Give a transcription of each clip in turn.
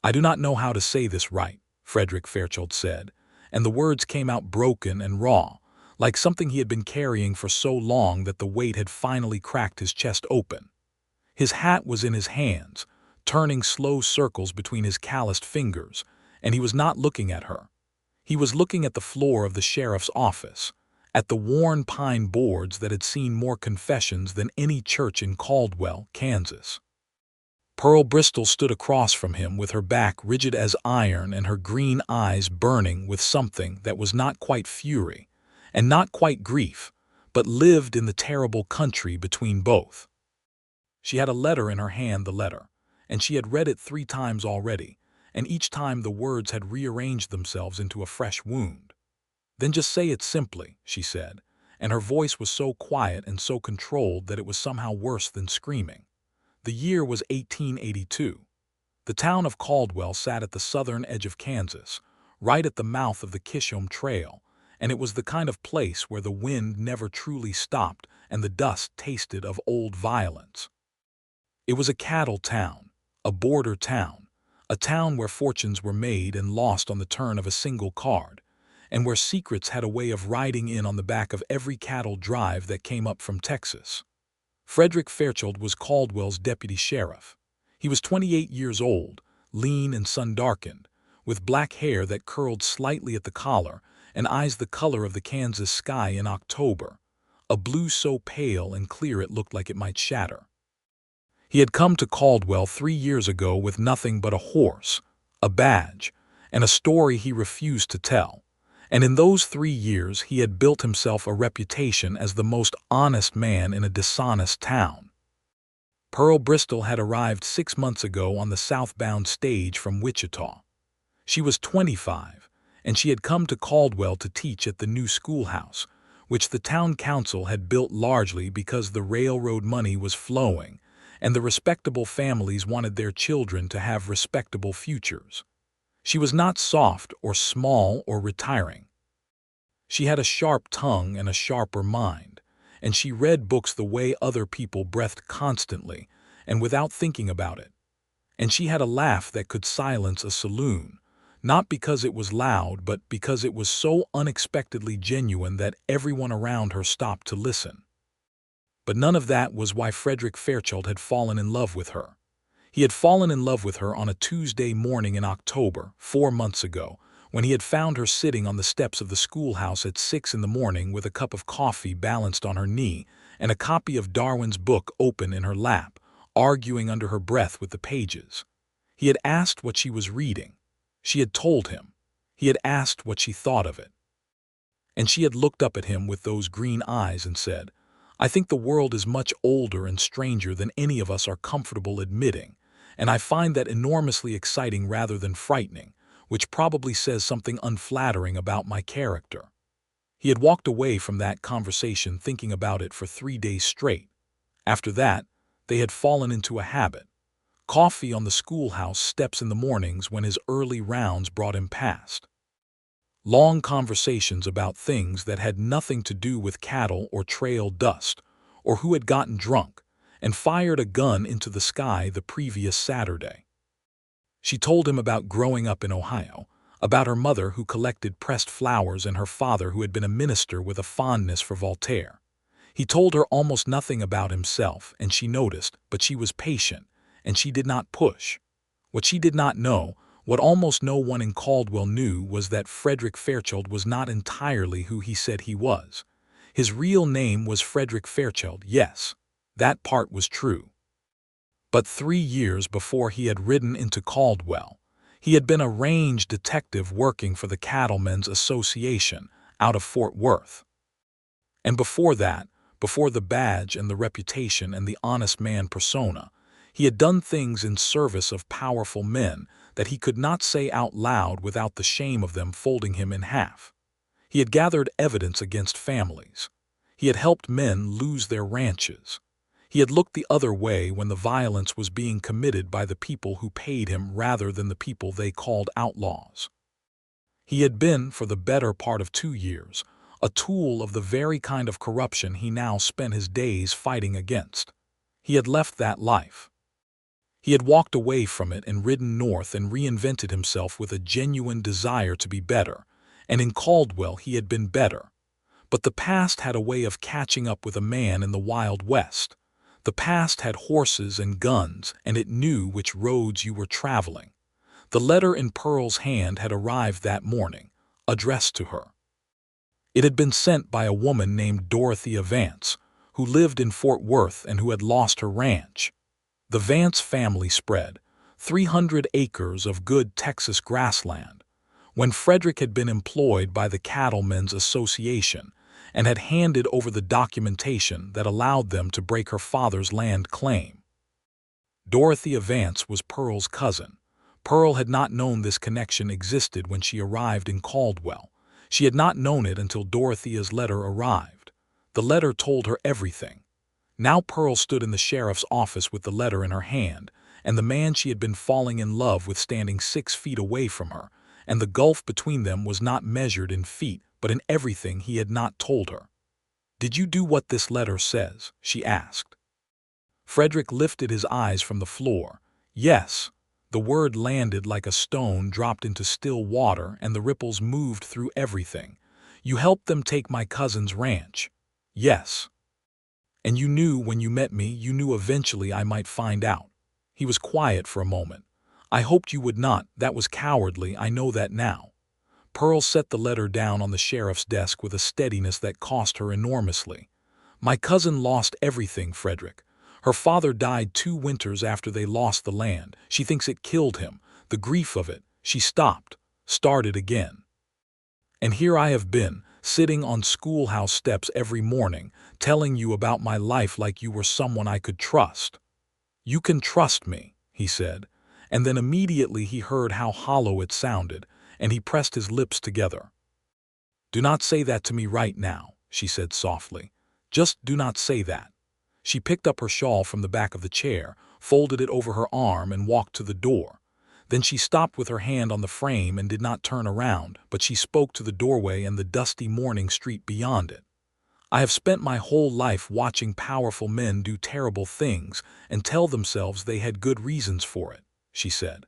"I do not know how to say this right," Frederick Fairchild said, and the words came out broken and raw, like something he had been carrying for so long that the weight had finally cracked his chest open. His hat was in his hands, turning slow circles between his calloused fingers, and he was not looking at her. He was looking at the floor of the sheriff's office, at the worn pine boards that had seen more confessions than any church in Caldwell, Kansas. Pearl Bristol stood across from him with her back rigid as iron and her green eyes burning with something that was not quite fury and not quite grief, but lived in the terrible country between both. She had a letter in her hand, and she had read it 3 times already, and each time the words had rearranged themselves into a fresh wound. "Then just say it simply," she said, and her voice was so quiet and so controlled that it was somehow worse than screaming. The year was 1882. The town of Caldwell sat at the southern edge of Kansas, right at the mouth of the Chisholm Trail, and it was the kind of place where the wind never truly stopped and the dust tasted of old violence. It was a cattle town, a border town, a town where fortunes were made and lost on the turn of a single card, and where secrets had a way of riding in on the back of every cattle drive that came up from Texas. Frederick Fairchild was Caldwell's deputy sheriff. He was 28 years old, lean and sun-darkened, with black hair that curled slightly at the collar and eyes the color of the Kansas sky in October, a blue so pale and clear it looked like it might shatter. He had come to Caldwell 3 years ago with nothing but a horse, a badge, and a story he refused to tell. And in those 3 years he had built himself a reputation as the most honest man in a dishonest town. Pearl Bristol had arrived 6 months ago on the southbound stage from Wichita. She was 25, and she had come to Caldwell to teach at the new schoolhouse, which the town council had built largely because the railroad money was flowing, and the respectable families wanted their children to have respectable futures. She was not soft or small or retiring. She had a sharp tongue and a sharper mind, and she read books the way other people breathed constantly and without thinking about it. And she had a laugh that could silence a saloon, not because it was loud, but because it was so unexpectedly genuine that everyone around her stopped to listen. But none of that was why Frederick Fairchild had fallen in love with her. He had fallen in love with her on a Tuesday morning in October, 4 months ago, when he had found her sitting on the steps of the schoolhouse at 6 in the morning with a cup of coffee balanced on her knee and a copy of Darwin's book open in her lap, arguing under her breath with the pages. He had asked what she was reading. She had told him. He had asked what she thought of it. And she had looked up at him with those green eyes and said, "I think the world is much older and stranger than any of us are comfortable admitting, and I find that enormously exciting rather than frightening, which probably says something unflattering about my character." He had walked away from that conversation thinking about it for 3 days straight. After that, they had fallen into a habit. Coffee on the schoolhouse steps in the mornings when his early rounds brought him past. Long conversations about things that had nothing to do with cattle or trail dust, or who had gotten drunk and fired a gun into the sky the previous Saturday. She told him about growing up in Ohio, about her mother who collected pressed flowers and her father who had been a minister with a fondness for Voltaire. He told her almost nothing about himself, and she noticed, but she was patient, and she did not push. What she did not know, what almost no one in Caldwell knew, was that Frederick Fairchild was not entirely who he said he was. His real name was Frederick Fairchild, yes, that part was true. But 3 years before he had ridden into Caldwell, he had been a range detective working for the Cattlemen's Association out of Fort Worth. And before that, before the badge and the reputation and the honest man persona, he had done things in service of powerful men that he could not say out loud without the shame of them folding him in half. He had gathered evidence against families. He had helped men lose their ranches. He had looked the other way when the violence was being committed by the people who paid him rather than the people they called outlaws. He had been, for the better part of 2 years, a tool of the very kind of corruption he now spent his days fighting against. He had left that life. He had walked away from it and ridden north and reinvented himself with a genuine desire to be better, and in Caldwell he had been better. But the past had a way of catching up with a man in the Wild West. The past had horses and guns, and it knew which roads you were traveling. The letter in Pearl's hand had arrived that morning, addressed to her. It had been sent by a woman named Dorothea Vance, who lived in Fort Worth and who had lost her ranch. The Vance family spread 300 acres of good Texas grassland. When Frederick had been employed by the Cattlemen's Association and had handed over the documentation that allowed them to break her father's land claim. Dorothea Vance was Pearl's cousin. Pearl had not known this connection existed when she arrived in Caldwell. She had not known it until Dorothea's letter arrived. The letter told her everything. Now Pearl stood in the sheriff's office with the letter in her hand, and the man she had been falling in love with standing 6 feet away from her, and the gulf between them was not measured in feet, but in everything he had not told her. "Did you do what this letter says?" she asked. Frederick lifted his eyes from the floor. "Yes." The word landed like a stone dropped into still water, and the ripples moved through everything. "You helped them take my cousin's ranch." "Yes." "And you knew when you met me, you knew eventually I might find out." He was quiet for a moment. "I hoped you would not. That was cowardly, I know that now." Pearl set the letter down on the sheriff's desk with a steadiness that cost her enormously. "My cousin lost everything, Frederick. Her father died 2 winters after they lost the land. She thinks it killed him. The grief of it." She stopped, started again. "And here I have been, sitting on schoolhouse steps every morning, telling you about my life like you were someone I could trust." "You can trust me," he said, and then immediately he heard how hollow it sounded, and he pressed his lips together. "Do not say that to me right now," she said softly. "Just do not say that." She picked up her shawl from the back of the chair, folded it over her arm, and walked to the door. Then she stopped with her hand on the frame and did not turn around, but she spoke to the doorway and the dusty morning street beyond it. "I have spent my whole life watching powerful men do terrible things and tell themselves they had good reasons for it," she said.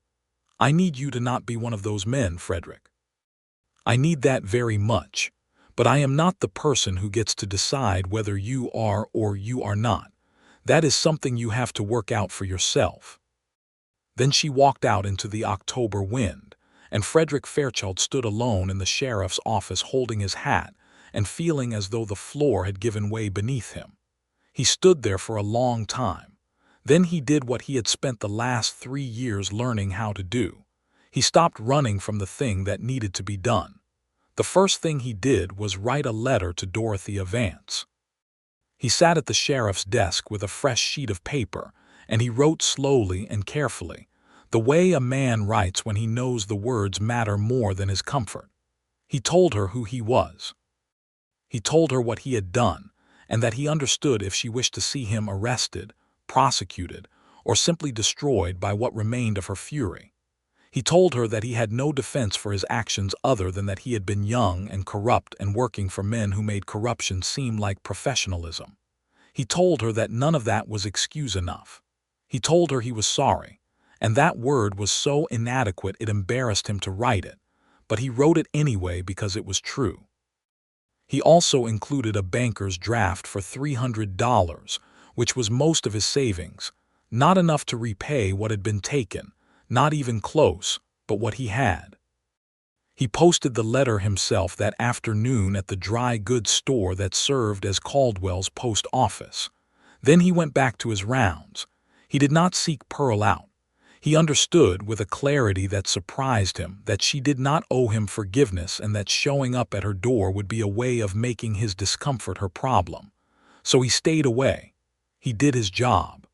"I need you to not be one of those men, Frederick. I need that very much. But I am not the person who gets to decide whether you are or you are not. That is something you have to work out for yourself." Then she walked out into the October wind, and Frederick Fairchild stood alone in the sheriff's office holding his hat and feeling as though the floor had given way beneath him. He stood there for a long time. Then he did what he had spent the last 3 years learning how to do. He stopped running from the thing that needed to be done. The first thing he did was write a letter to Dorothea Vance. He sat at the sheriff's desk with a fresh sheet of paper, and he wrote slowly and carefully, the way a man writes when he knows the words matter more than his comfort. He told her who he was. He told her what he had done, and that he understood if she wished to see him arrested, prosecuted, or simply destroyed by what remained of her fury. He told her that he had no defense for his actions other than that he had been young and corrupt and working for men who made corruption seem like professionalism. He told her that none of that was excuse enough. He told her he was sorry, and that word was so inadequate it embarrassed him to write it, but he wrote it anyway because it was true. He also included a banker's draft for $300, which was most of his savings, not enough to repay what had been taken, not even close, but what he had. He posted the letter himself that afternoon at the dry goods store that served as Caldwell's post office. Then he went back to his rounds. He did not seek Pearl out. He understood with a clarity that surprised him that she did not owe him forgiveness and that showing up at her door would be a way of making his discomfort her problem. So he stayed away. He did his job.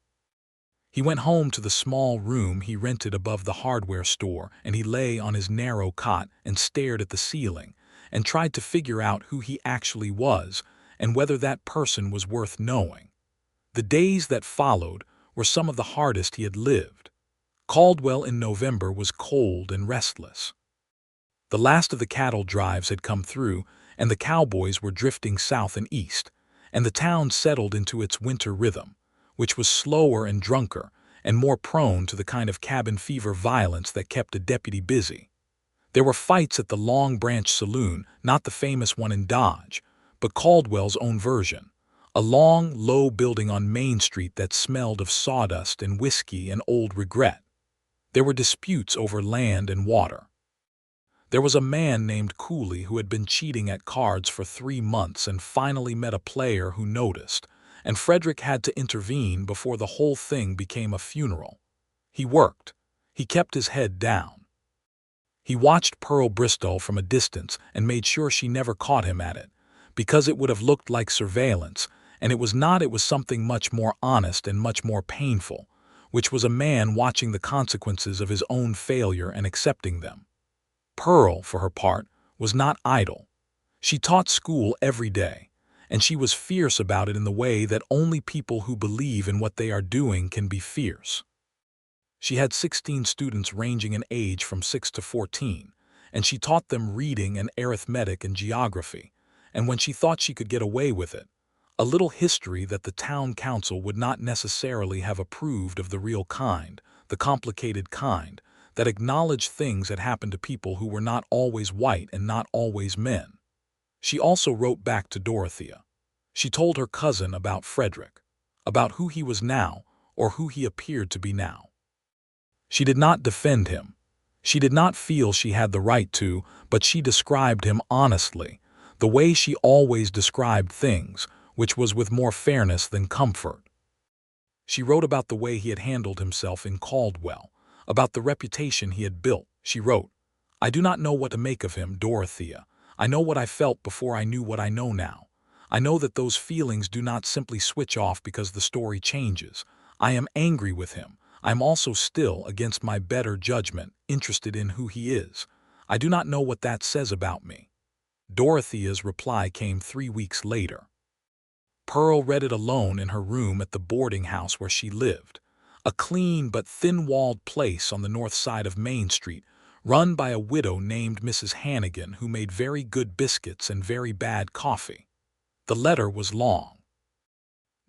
He went home to the small room he rented above the hardware store, and he lay on his narrow cot and stared at the ceiling and tried to figure out who he actually was and whether that person was worth knowing. The days that followed were some of the hardest he had lived. Caldwell in November was cold and restless. The last of the cattle drives had come through, and the cowboys were drifting south and east, and the town settled into its winter rhythm, which was slower and drunker, and more prone to the kind of cabin fever violence that kept a deputy busy. There were fights at the Long Branch Saloon, not the famous one in Dodge, but Caldwell's own version, a long, low building on Main Street that smelled of sawdust and whiskey and old regret. There were disputes over land and water. There was a man named Cooley who had been cheating at cards for 3 months and finally met a player who noticed, and Frederick had to intervene before the whole thing became a funeral. He worked. He kept his head down. He watched Pearl Bristol from a distance and made sure she never caught him at it, because it would have looked like surveillance, and it was not. It was something much more honest and much more painful, which was a man watching the consequences of his own failure and accepting them. Pearl, for her part, was not idle. She taught school every day, and she was fierce about it in the way that only people who believe in what they are doing can be fierce. She had 16 students ranging in age from 6 to 14, and she taught them reading and arithmetic and geography, and when she thought she could get away with it, a little history that the town council would not necessarily have approved of, the real kind, the complicated kind, that acknowledged things had happened to people who were not always white and not always men. She also wrote back to Dorothea. She told her cousin about Frederick, about who he was now or who he appeared to be now. She did not defend him. She did not feel she had the right to, but she described him honestly, the way she always described things, which was with more fairness than comfort. She wrote about the way he had handled himself in Caldwell, about the reputation he had built. She wrote, "I do not know what to make of him, Dorothea. I know what I felt before I knew what I know now. I know that those feelings do not simply switch off because the story changes. I am angry with him. I am also still, against my better judgment, interested in who he is. I do not know what that says about me." Dorothea's reply came 3 weeks later. Pearl read it alone in her room at the boarding house where she lived, a clean but thin-walled place on the north side of Main Street, run by a widow named Mrs. Hannigan who made very good biscuits and very bad coffee. The letter was long.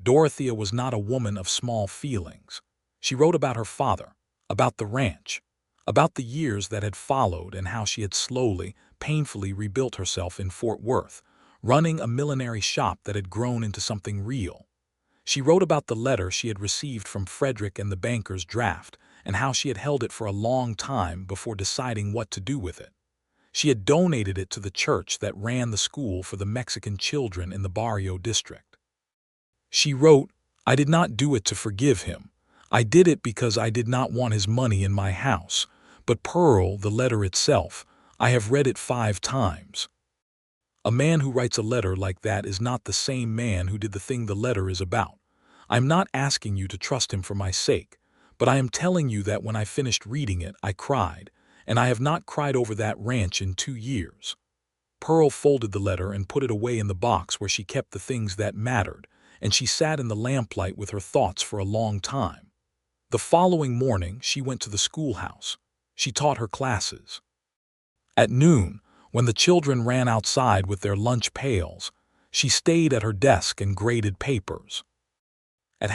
Dorothea was not a woman of small feelings. She wrote about her father, about the ranch, about the years that had followed and how she had slowly, painfully rebuilt herself in Fort Worth, running a millinery shop that had grown into something real. She wrote about the letter she had received from Frederick and the banker's draft, and how she had held it for a long time before deciding what to do with it. She had donated it to the church that ran the school for the Mexican children in the Barrio district. She wrote, "I did not do it to forgive him. I did it because I did not want his money in my house. But Pearl, the letter itself, I have read it 5 times. A man who writes a letter like that is not the same man who did the thing the letter is about. I am not asking you to trust him for my sake, but I am telling you that when I finished reading it, I cried, and I have not cried over that ranch in 2 years." Pearl folded the letter and put it away in the box where she kept the things that mattered, and she sat in the lamplight with her thoughts for a long time. The following morning, she went to the schoolhouse. She taught her classes. At noon, when the children ran outside with their lunch pails, she stayed at her desk and graded papers. At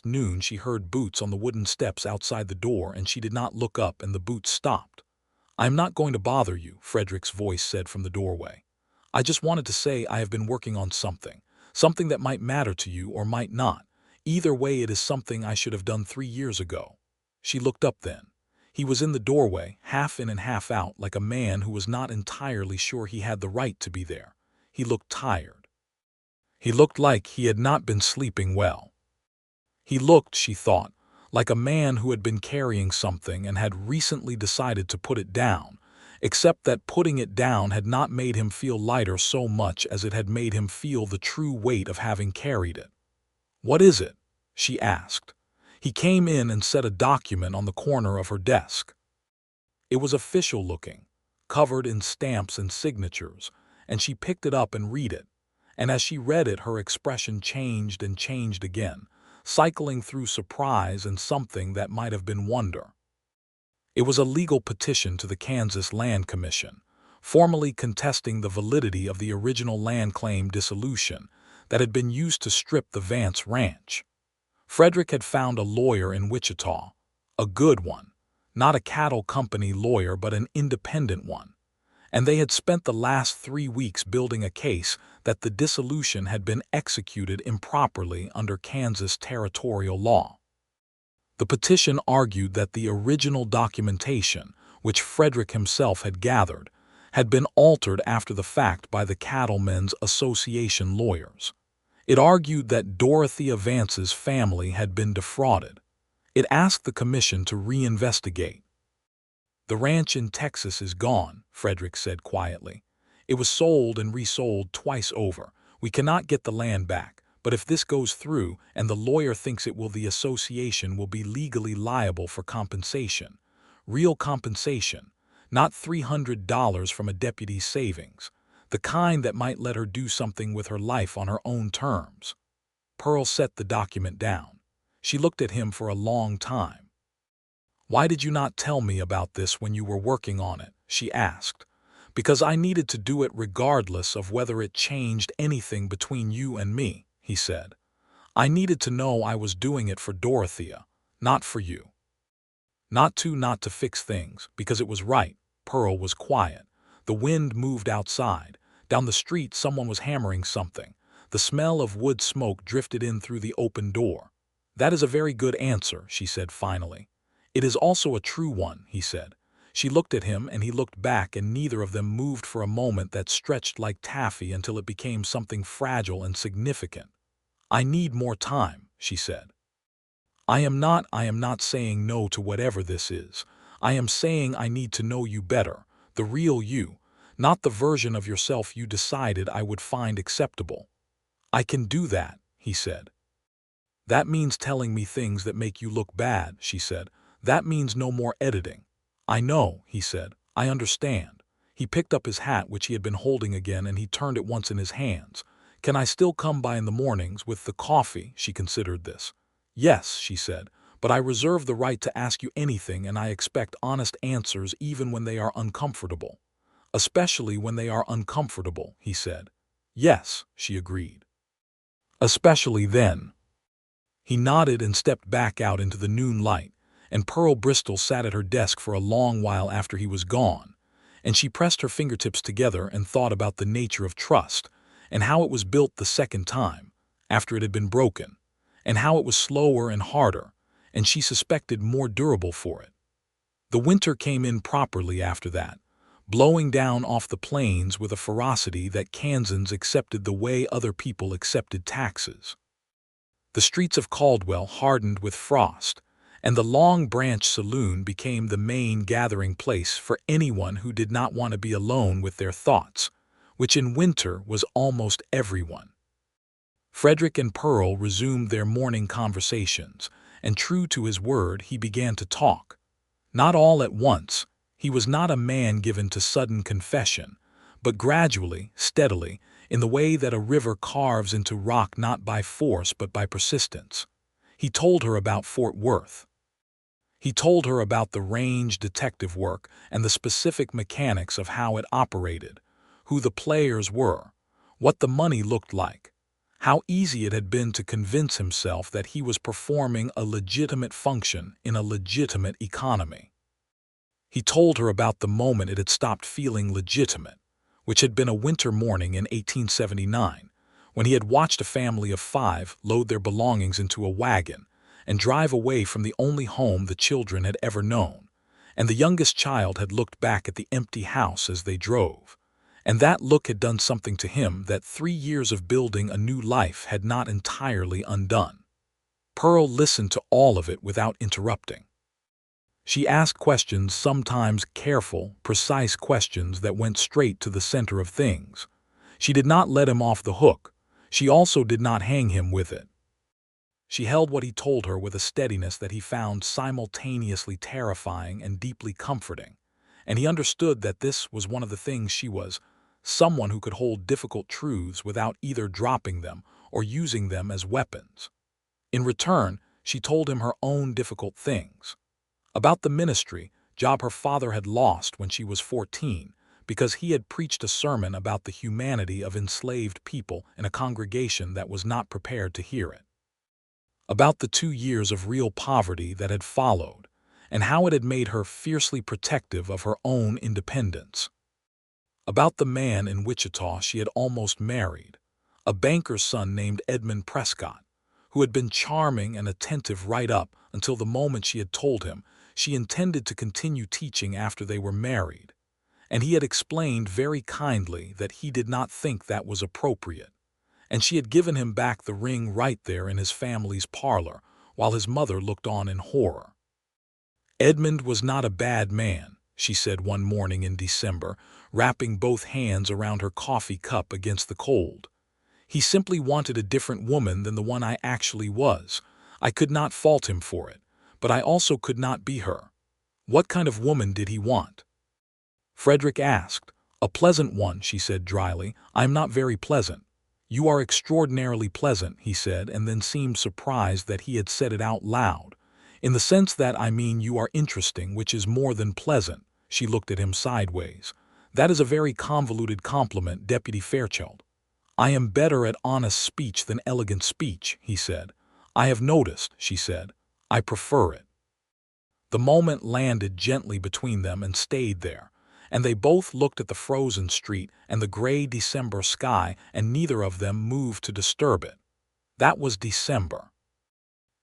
noon, she heard boots on the wooden steps outside the door, and she did not look up, and the boots stopped. "I am not going to bother you," Frederick's voice said from the doorway. "I just wanted to say I have been working on something that might matter to you or might not. Either way, it is something I should have done 3 years ago." She looked up then. He was in the doorway, half in and half out, like a man who was not entirely sure he had the right to be there. He looked tired. He looked like he had not been sleeping well. He looked, she thought, like a man who had been carrying something and had recently decided to put it down, except that putting it down had not made him feel lighter so much as it had made him feel the true weight of having carried it. "What is it?" she asked. He came in and set a document on the corner of her desk. It was official looking, covered in stamps and signatures, and she picked it up and read it. And as she read it, her expression changed and changed again, cycling through surprise and something that might have been wonder. It was a legal petition to the Kansas Land Commission, formally contesting the validity of the original land claim dissolution that had been used to strip the Vance Ranch. Frederick had found a lawyer in Wichita, a good one, not a cattle company lawyer but an independent one, and they had spent the last 3 weeks building a case that the dissolution had been executed improperly under Kansas territorial law. The petition argued that the original documentation, which Frederick himself had gathered, had been altered after the fact by the Cattlemen's Association lawyers. It argued that Dorothea Vance's family had been defrauded. It asked the commission to reinvestigate. "The ranch in Texas is gone," Frederick said quietly. "It was sold and resold twice over. We cannot get the land back, but if this goes through and the lawyer thinks it will, the association will be legally liable for compensation. Real compensation, not $300 from a deputy's savings. The kind that might let her do something with her life on her own terms." Pearl set the document down. She looked at him for a long time. "Why did you not tell me about this when you were working on it?" she asked. "Because I needed to do it regardless of whether it changed anything between you and me," he said. "I needed to know I was doing it for Dorothea, not for you. Not to fix things, because it was right." Pearl was quiet. The wind moved outside. Down the street someone was hammering something. The smell of wood smoke drifted in through the open door. "That is a very good answer," she said finally. "It is also a true one," he said. She looked at him and he looked back, and neither of them moved for a moment that stretched like taffy until it became something fragile and significant. "I need more time," she said. I am not saying no to whatever this is. I am saying I need to know you better, the real you, not the version of yourself you decided I would find acceptable." "I can do that," he said. "That means telling me things that make you look bad," she said. "That means no more editing." "I know," he said. "I understand." He picked up his hat, which he had been holding again, and he turned it once in his hands. "Can I still come by in the mornings with the coffee?" She considered this. "Yes," she said, "but I reserve the right to ask you anything, and I expect honest answers even when they are uncomfortable." "Especially when they are uncomfortable," he said. "Yes," she agreed. "Especially then." He nodded and stepped back out into the noon light, and Pearl Bristol sat at her desk for a long while after he was gone, and she pressed her fingertips together and thought about the nature of trust, and how it was built the second time, after it had been broken, and how it was slower and harder, and she suspected more durable for it. The winter came in properly after that, blowing down off the plains with a ferocity that Kansans accepted the way other people accepted taxes. The streets of Caldwell hardened with frost, and the Long Branch Saloon became the main gathering place for anyone who did not want to be alone with their thoughts, which in winter was almost everyone. Frederick and Pearl resumed their morning conversations, and true to his word, he began to talk. Not all at once. He was not a man given to sudden confession, but gradually, steadily, in the way that a river carves into rock not by force but by persistence. He told her about Fort Worth. He told her about the range detective work and the specific mechanics of how it operated, who the players were, what the money looked like, how easy it had been to convince himself that he was performing a legitimate function in a legitimate economy. He told her about the moment it had stopped feeling legitimate, which had been a winter morning in 1879, when he had watched a family of 5 load their belongings into a wagon and drive away from the only home the children had ever known, and the youngest child had looked back at the empty house as they drove, and that look had done something to him that 3 years of building a new life had not entirely undone. Pearl listened to all of it without interrupting. She asked questions, sometimes careful, precise questions that went straight to the center of things. She did not let him off the hook. She also did not hang him with it. She held what he told her with a steadiness that he found simultaneously terrifying and deeply comforting, and he understood that this was one of the things she was, someone who could hold difficult truths without either dropping them or using them as weapons. In return, she told him her own difficult things. About the ministry job her father had lost when she was 14 because he had preached a sermon about the humanity of enslaved people in a congregation that was not prepared to hear it. about the 2 years of real poverty that had followed, and how it had made her fiercely protective of her own independence. About the man in Wichita she had almost married, a banker's son named Edmund Prescott, who had been charming and attentive right up until the moment she had told him she intended to continue teaching after they were married, and he had explained very kindly that he did not think that was appropriate, and she had given him back the ring right there in his family's parlor while his mother looked on in horror. Edmund was not a bad man, she said one morning in December, wrapping both hands around her coffee cup against the cold. He simply wanted a different woman than the one I actually was. I could not fault him for it, but I also could not be her. What kind of woman did he want? Frederick asked. A pleasant one, she said dryly. I am not very pleasant. You are extraordinarily pleasant, he said, and then seemed surprised that he had said it out loud. In the sense that, I mean, you are interesting, which is more than pleasant. She looked at him sideways. That is a very convoluted compliment, Deputy Fairchild. I am better at honest speech than elegant speech, he said. I have noticed, she said. I prefer it. The moment landed gently between them and stayed there, and they both looked at the frozen street and the gray December sky, and neither of them moved to disturb it. That was December.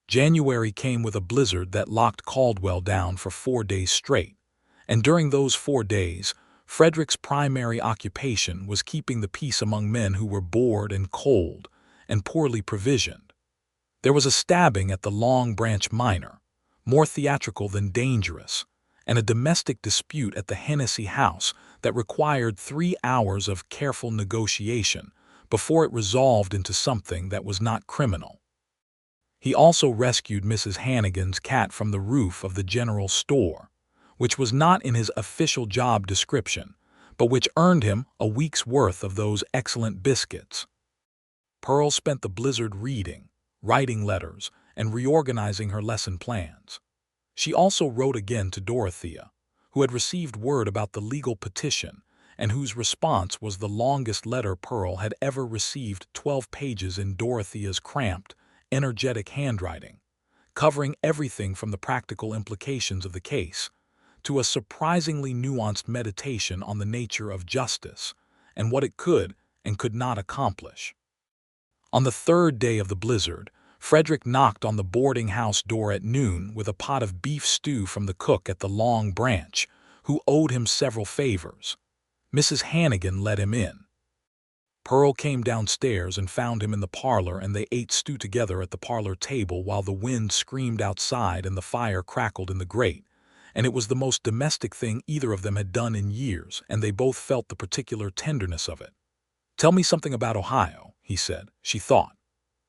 January came with a blizzard that locked Caldwell down for 4 days straight, and during those 4 days, Frederick's primary occupation was keeping the peace among men who were bored and cold and poorly provisioned. There was a stabbing at the Long Branch Minor, more theatrical than dangerous, and a domestic dispute at the Hennessy house that required 3 hours of careful negotiation before it resolved into something that was not criminal. He also rescued Mrs. Hannigan's cat from the roof of the general store, which was not in his official job description, but which earned him a week's worth of those excellent biscuits. Pearl spent the blizzard reading, writing letters, and reorganizing her lesson plans. She also wrote again to Dorothea, who had received word about the legal petition and whose response was the longest letter Pearl had ever received, 12 pages in Dorothea's cramped, energetic handwriting, covering everything from the practical implications of the case to a surprisingly nuanced meditation on the nature of justice and what it could and could not accomplish. On the 3rd day of the blizzard, Frederick knocked on the boarding house door at noon with a pot of beef stew from the cook at the Long Branch, who owed him several favors. Mrs. Hannigan let him in. Pearl came downstairs and found him in the parlor, and they ate stew together at the parlor table while the wind screamed outside and the fire crackled in the grate, and it was the most domestic thing either of them had done in years, and they both felt the particular tenderness of it. Tell me something about Ohio, he said. She thought.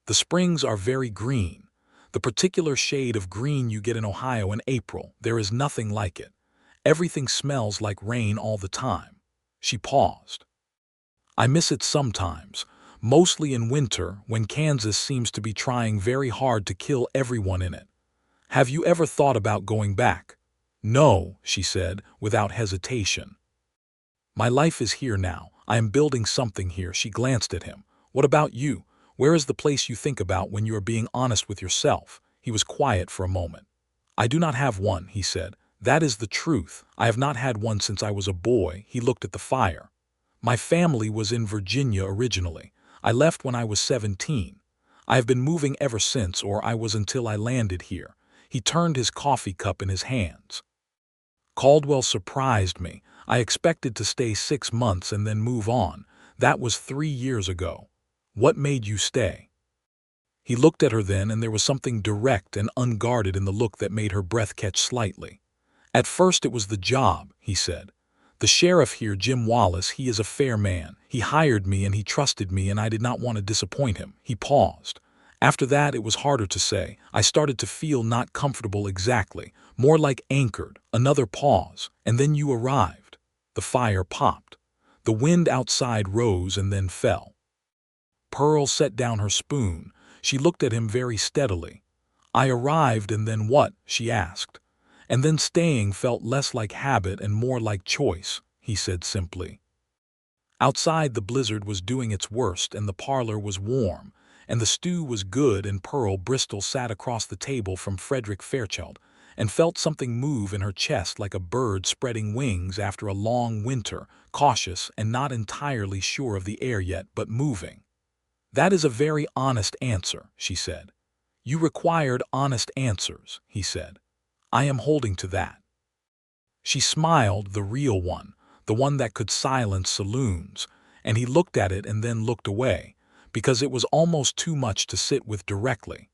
The springs are very green. The particular shade of green you get in Ohio in April, there is nothing like it. Everything smells like rain all the time. She paused. I miss it sometimes, mostly in winter when Kansas seems to be trying very hard to kill everyone in it. Have you ever thought about going back? No, she said, without hesitation. My life is here now. I am building something here. She glanced at him. What about you? Where is the place you think about when you are being honest with yourself? He was quiet for a moment. I do not have one, he said. That is the truth. I have not had one since I was a boy. He looked at the fire. My family was in Virginia originally. I left when I was 17. I have been moving ever since, or I was until I landed here. He turned his coffee cup in his hands. Caldwell surprised me. I expected to stay 6 months and then move on. That was 3 years ago. What made you stay? He looked at her then, and there was something direct and unguarded in the look that made her breath catch slightly. At first it was the job, he said. The sheriff here, Jim Wallace, he is a fair man. He hired me and he trusted me, and I did not want to disappoint him. He paused. After that it was harder to say. I started to feel not comfortable exactly, more like anchored. Another pause, and then you arrived. The fire popped. The wind outside rose and then fell. Pearl set down her spoon. She looked at him very steadily. I arrived, and then what? She asked. And then staying felt less like habit and more like choice, he said simply. Outside the blizzard was doing its worst, and the parlor was warm, and the stew was good, and Pearl Bristol sat across the table from Frederick Fairchild and felt something move in her chest like a bird spreading wings after a long winter, cautious and not entirely sure of the air yet, but moving. "That is a very honest answer," she said. "You required honest answers," he said. "I am holding to that." She smiled, the real one, the one that could silence saloons, and he looked at it and then looked away, because it was almost too much to sit with directly.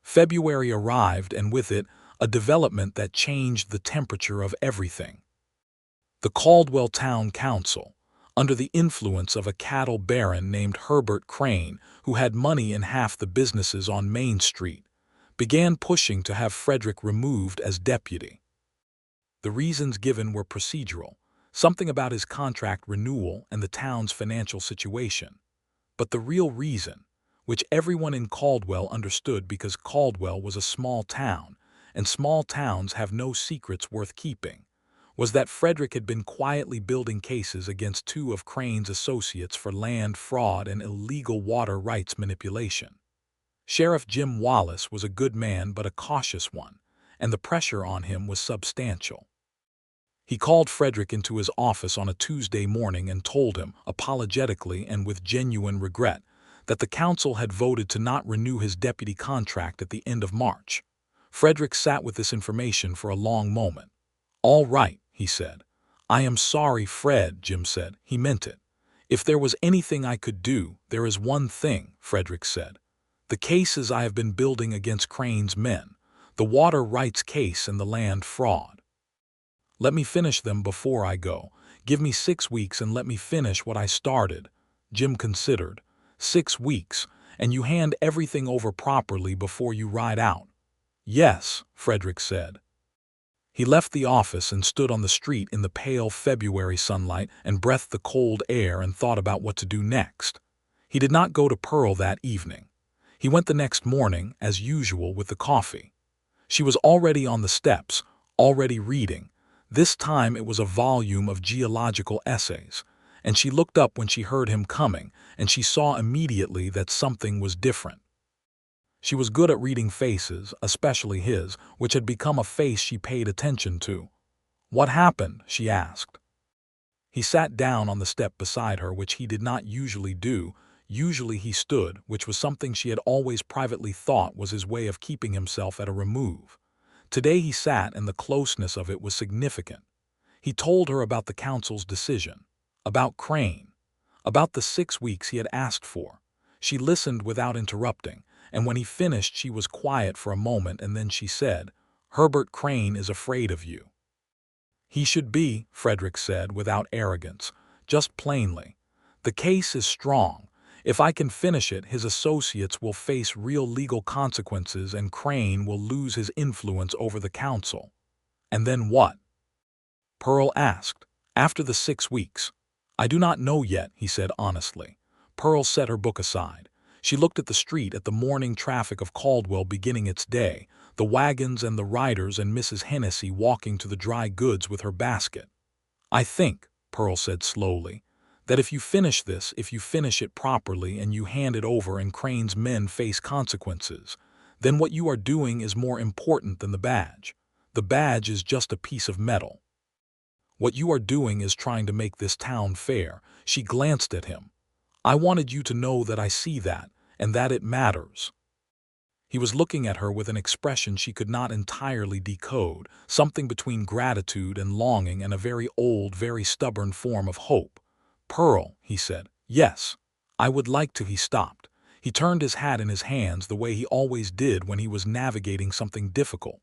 February arrived, and with it, a development that changed the temperature of everything. The Caldwell Town Council, under the influence of a cattle baron named Herbert Crane, who had money in half the businesses on Main Street, began pushing to have Frederick removed as deputy. The reasons given were procedural, something about his contract renewal and the town's financial situation. But the real reason, which everyone in Caldwell understood because Caldwell was a small town, and small towns have no secrets worth keeping, was that Frederick had been quietly building cases against two of Crane's associates for land fraud and illegal water rights manipulation. Sheriff Jim Wallace was a good man but a cautious one, and the pressure on him was substantial. He called Frederick into his office on a Tuesday morning and told him, apologetically and with genuine regret, that the council had voted to not renew his deputy contract at the end of March. Frederick sat with this information for a long moment. "All right," he said. "I am sorry, Fred," Jim said. He meant it. "If there was anything I could do, there is one thing," Frederick said. "The cases I have been building against Crane's men, the water rights case and the land fraud. Let me finish them before I go. Give me 6 weeks and let me finish what I started." Jim considered. 6 weeks, and you hand everything over properly before you ride out." "Yes," Frederick said. He left the office and stood on the street in the pale February sunlight and breathed the cold air and thought about what to do next. He did not go to Pearl that evening. He went the next morning, as usual, with the coffee. She was already on the steps, already reading. This time it was a volume of geological essays, and she looked up when she heard him coming, and she saw immediately that something was different. She was good at reading faces, especially his, which had become a face she paid attention to. "What happened?" she asked. He sat down on the step beside her, which he did not usually do. Usually he stood, which was something she had always privately thought was his way of keeping himself at a remove. Today he sat, and the closeness of it was significant. He told her about the council's decision, about Crane, about the 6 weeks he had asked for. She listened without interrupting, and when he finished she was quiet for a moment, and then she said, "Herbert Crane is afraid of you." "He should be," Frederick said without arrogance, just plainly. "The case is strong. If I can finish it, his associates will face real legal consequences and Crane will lose his influence over the council." "And then what?" Pearl asked. "After the 6 weeks. I do not know yet," he said honestly. Pearl set her book aside. She looked at the street, at the morning traffic of Caldwell beginning its day, the wagons and the riders, and Mrs. Hennessy walking to the dry goods with her basket. "I think," Pearl said slowly, "that if you finish this, if you finish it properly and you hand it over and Crane's men face consequences, then what you are doing is more important than the badge. The badge is just a piece of metal. What you are doing is trying to make this town fair." She glanced at him. "I wanted you to know that I see that, and that it matters." He was looking at her with an expression she could not entirely decode, something between gratitude and longing and a very old, very stubborn form of hope. "Pearl," he said. "Yes, I would like to." He stopped. He turned his hat in his hands the way he always did when he was navigating something difficult.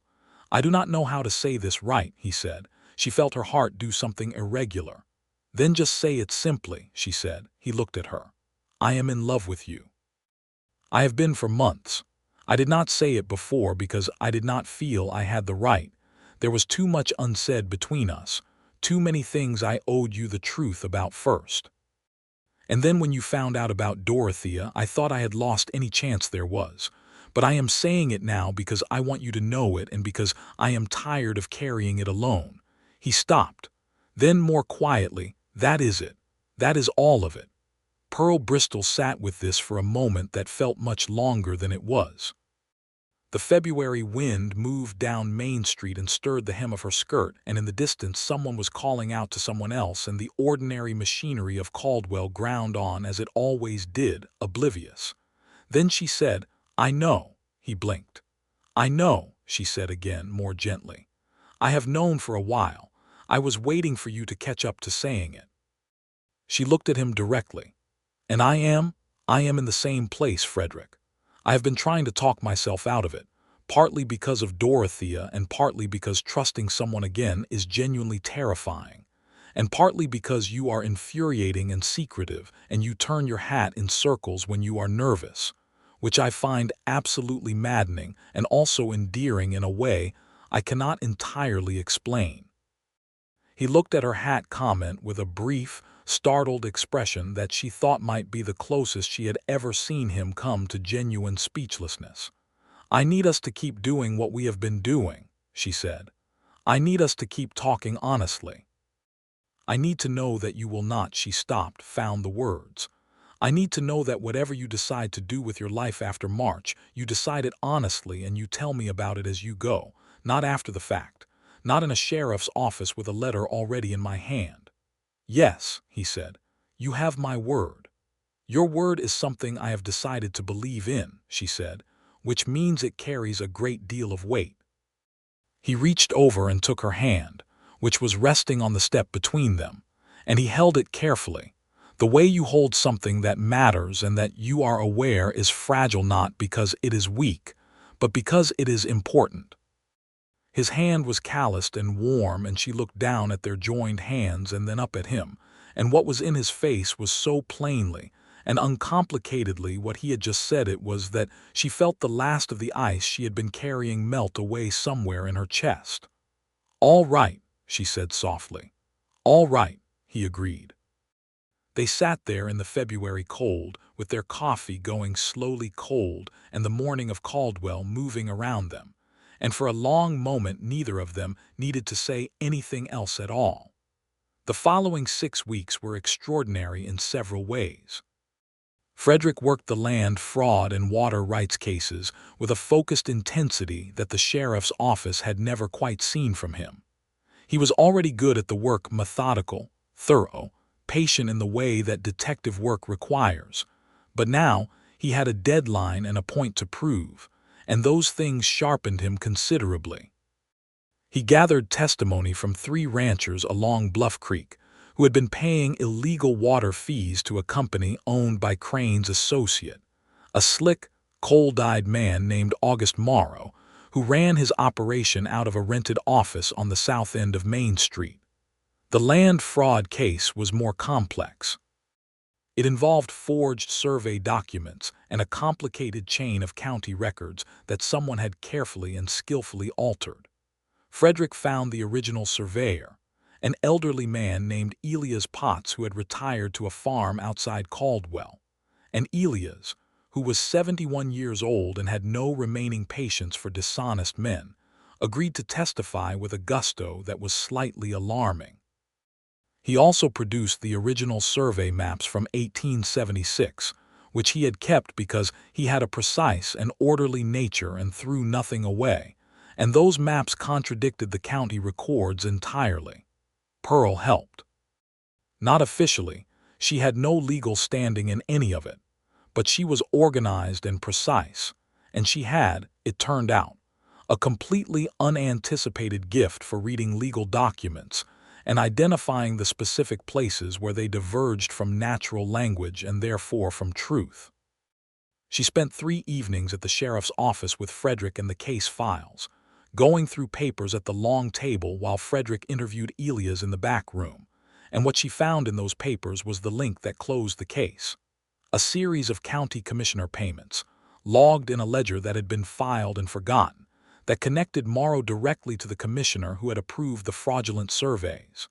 "I do not know how to say this right," he said. She felt her heart do something irregular. "Then just say it simply," she said. He looked at her. "I am in love with you." "I have been for months. I did not say it before because I did not feel I had the right. There was too much unsaid between us, too many things I owed you the truth about first. And then when you found out about Dorothea, I thought I had lost any chance there was. But I am saying it now because I want you to know it and because I am tired of carrying it alone." He stopped. Then more quietly, "That is it. That is all of it." Pearl Bristol sat with this for a moment that felt much longer than it was. The February wind moved down Main Street and stirred the hem of her skirt, and in the distance someone was calling out to someone else, and the ordinary machinery of Caldwell ground on as it always did, oblivious. Then she said, "I know." He blinked. "I know," she said again, more gently. "I have known for a while. I was waiting for you to catch up to saying it." She looked at him directly. "And I am in the same place, Frederick. I have been trying to talk myself out of it, partly because of Dorothea and partly because trusting someone again is genuinely terrifying, and partly because you are infuriating and secretive and you turn your hat in circles when you are nervous, which I find absolutely maddening and also endearing in a way I cannot entirely explain." He looked at her hat comment with a brief, startled expression that she thought might be the closest she had ever seen him come to genuine speechlessness. "I need us to keep doing what we have been doing," she said. "I need us to keep talking honestly. I need to know that you will not," she stopped, found the words. "I need to know that whatever you decide to do with your life after March, you decide it honestly and you tell me about it as you go, not after the fact, not in a sheriff's office with a letter already in my hand." "Yes," he said, "you have my word." "Your word is something I have decided to believe in," she said, "which means it carries a great deal of weight." He reached over and took her hand, which was resting on the step between them, and he held it carefully. The way you hold something that matters and that you are aware is fragile not because it is weak, but because it is important. His hand was calloused and warm, and she looked down at their joined hands and then up at him, and what was in his face was so plainly and uncomplicatedly what he had just said it was that she felt the last of the ice she had been carrying melt away somewhere in her chest. "All right," she said softly. "All right," he agreed. They sat there in the February cold, with their coffee going slowly cold and the morning of Caldwell moving around them, and for a long moment neither of them needed to say anything else at all. The following 6 weeks were extraordinary in several ways. Frederick worked the land fraud and water rights cases with a focused intensity that the sheriff's office had never quite seen from him. He was already good at the work, methodical, thorough, patient in the way that detective work requires, but now he had a deadline and a point to prove, and those things sharpened him considerably. He gathered testimony from 3 ranchers along Bluff Creek who had been paying illegal water fees to a company owned by Crane's associate, a slick, cold-eyed man named August Morrow, who ran his operation out of a rented office on the south end of Main Street. The land fraud case was more complex. It involved forged survey documents and a complicated chain of county records that someone had carefully and skillfully altered. Frederick found the original surveyor, an elderly man named Elias Potts who had retired to a farm outside Caldwell, and Elias, who was 71 years old and had no remaining patience for dishonest men, agreed to testify with a gusto that was slightly alarming. He also produced the original survey maps from 1876, which he had kept because he had a precise and orderly nature and threw nothing away, and those maps contradicted the county records entirely. Pearl helped. Not officially, she had no legal standing in any of it, but she was organized and precise, and she had, it turned out, a completely unanticipated gift for reading legal documents and identifying the specific places where they diverged from natural language and therefore from truth. She spent 3 evenings at the sheriff's office with Frederick and the case files, going through papers at the long table while Frederick interviewed Elias in the back room, and what she found in those papers was the link that closed the case. A series of county commissioner payments, logged in a ledger that had been filed and forgotten, that connected Morrow directly to the commissioner who had approved the fraudulent surveys.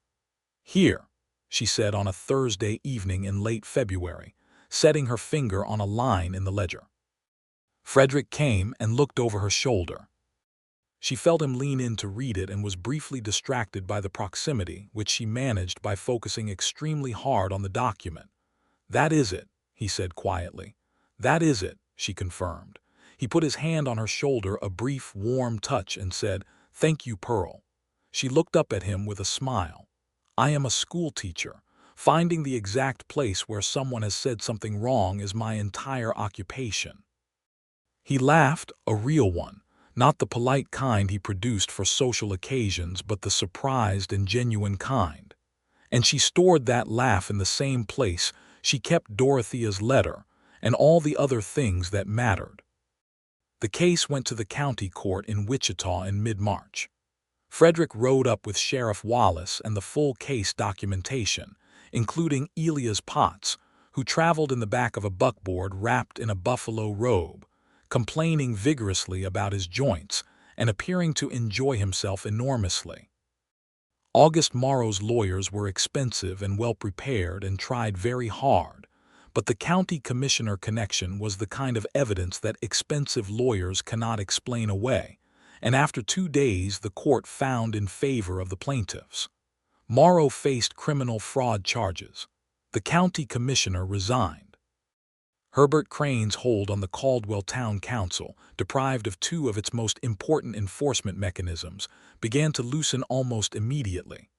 "Here," she said on a Thursday evening in late February, setting her finger on a line in the ledger. Frederick came and looked over her shoulder. She felt him lean in to read it and was briefly distracted by the proximity, which she managed by focusing extremely hard on the document. "That is it," he said quietly. "That is it," she confirmed. He put his hand on her shoulder, a brief, warm touch, and said, "Thank you, Pearl." She looked up at him with a smile. "I am a schoolteacher. Finding the exact place where someone has said something wrong is my entire occupation." He laughed, a real one, not the polite kind he produced for social occasions, but the surprised and genuine kind. And she stored that laugh in the same place she kept Dorothea's letter and all the other things that mattered. The case went to the county court in Wichita in mid-March. Frederick rode up with Sheriff Wallace and the full case documentation, including Elias Potts, who traveled in the back of a buckboard wrapped in a buffalo robe, complaining vigorously about his joints and appearing to enjoy himself enormously. August Morrow's lawyers were expensive and well-prepared and tried very hard, but the county commissioner connection was the kind of evidence that expensive lawyers cannot explain away, and after 2 days the court found in favor of the plaintiffs. Morrow faced criminal fraud charges. The county commissioner resigned. Herbert Crane's hold on the Caldwell Town Council, deprived of 2 of its most important enforcement mechanisms, began to loosen almost immediately.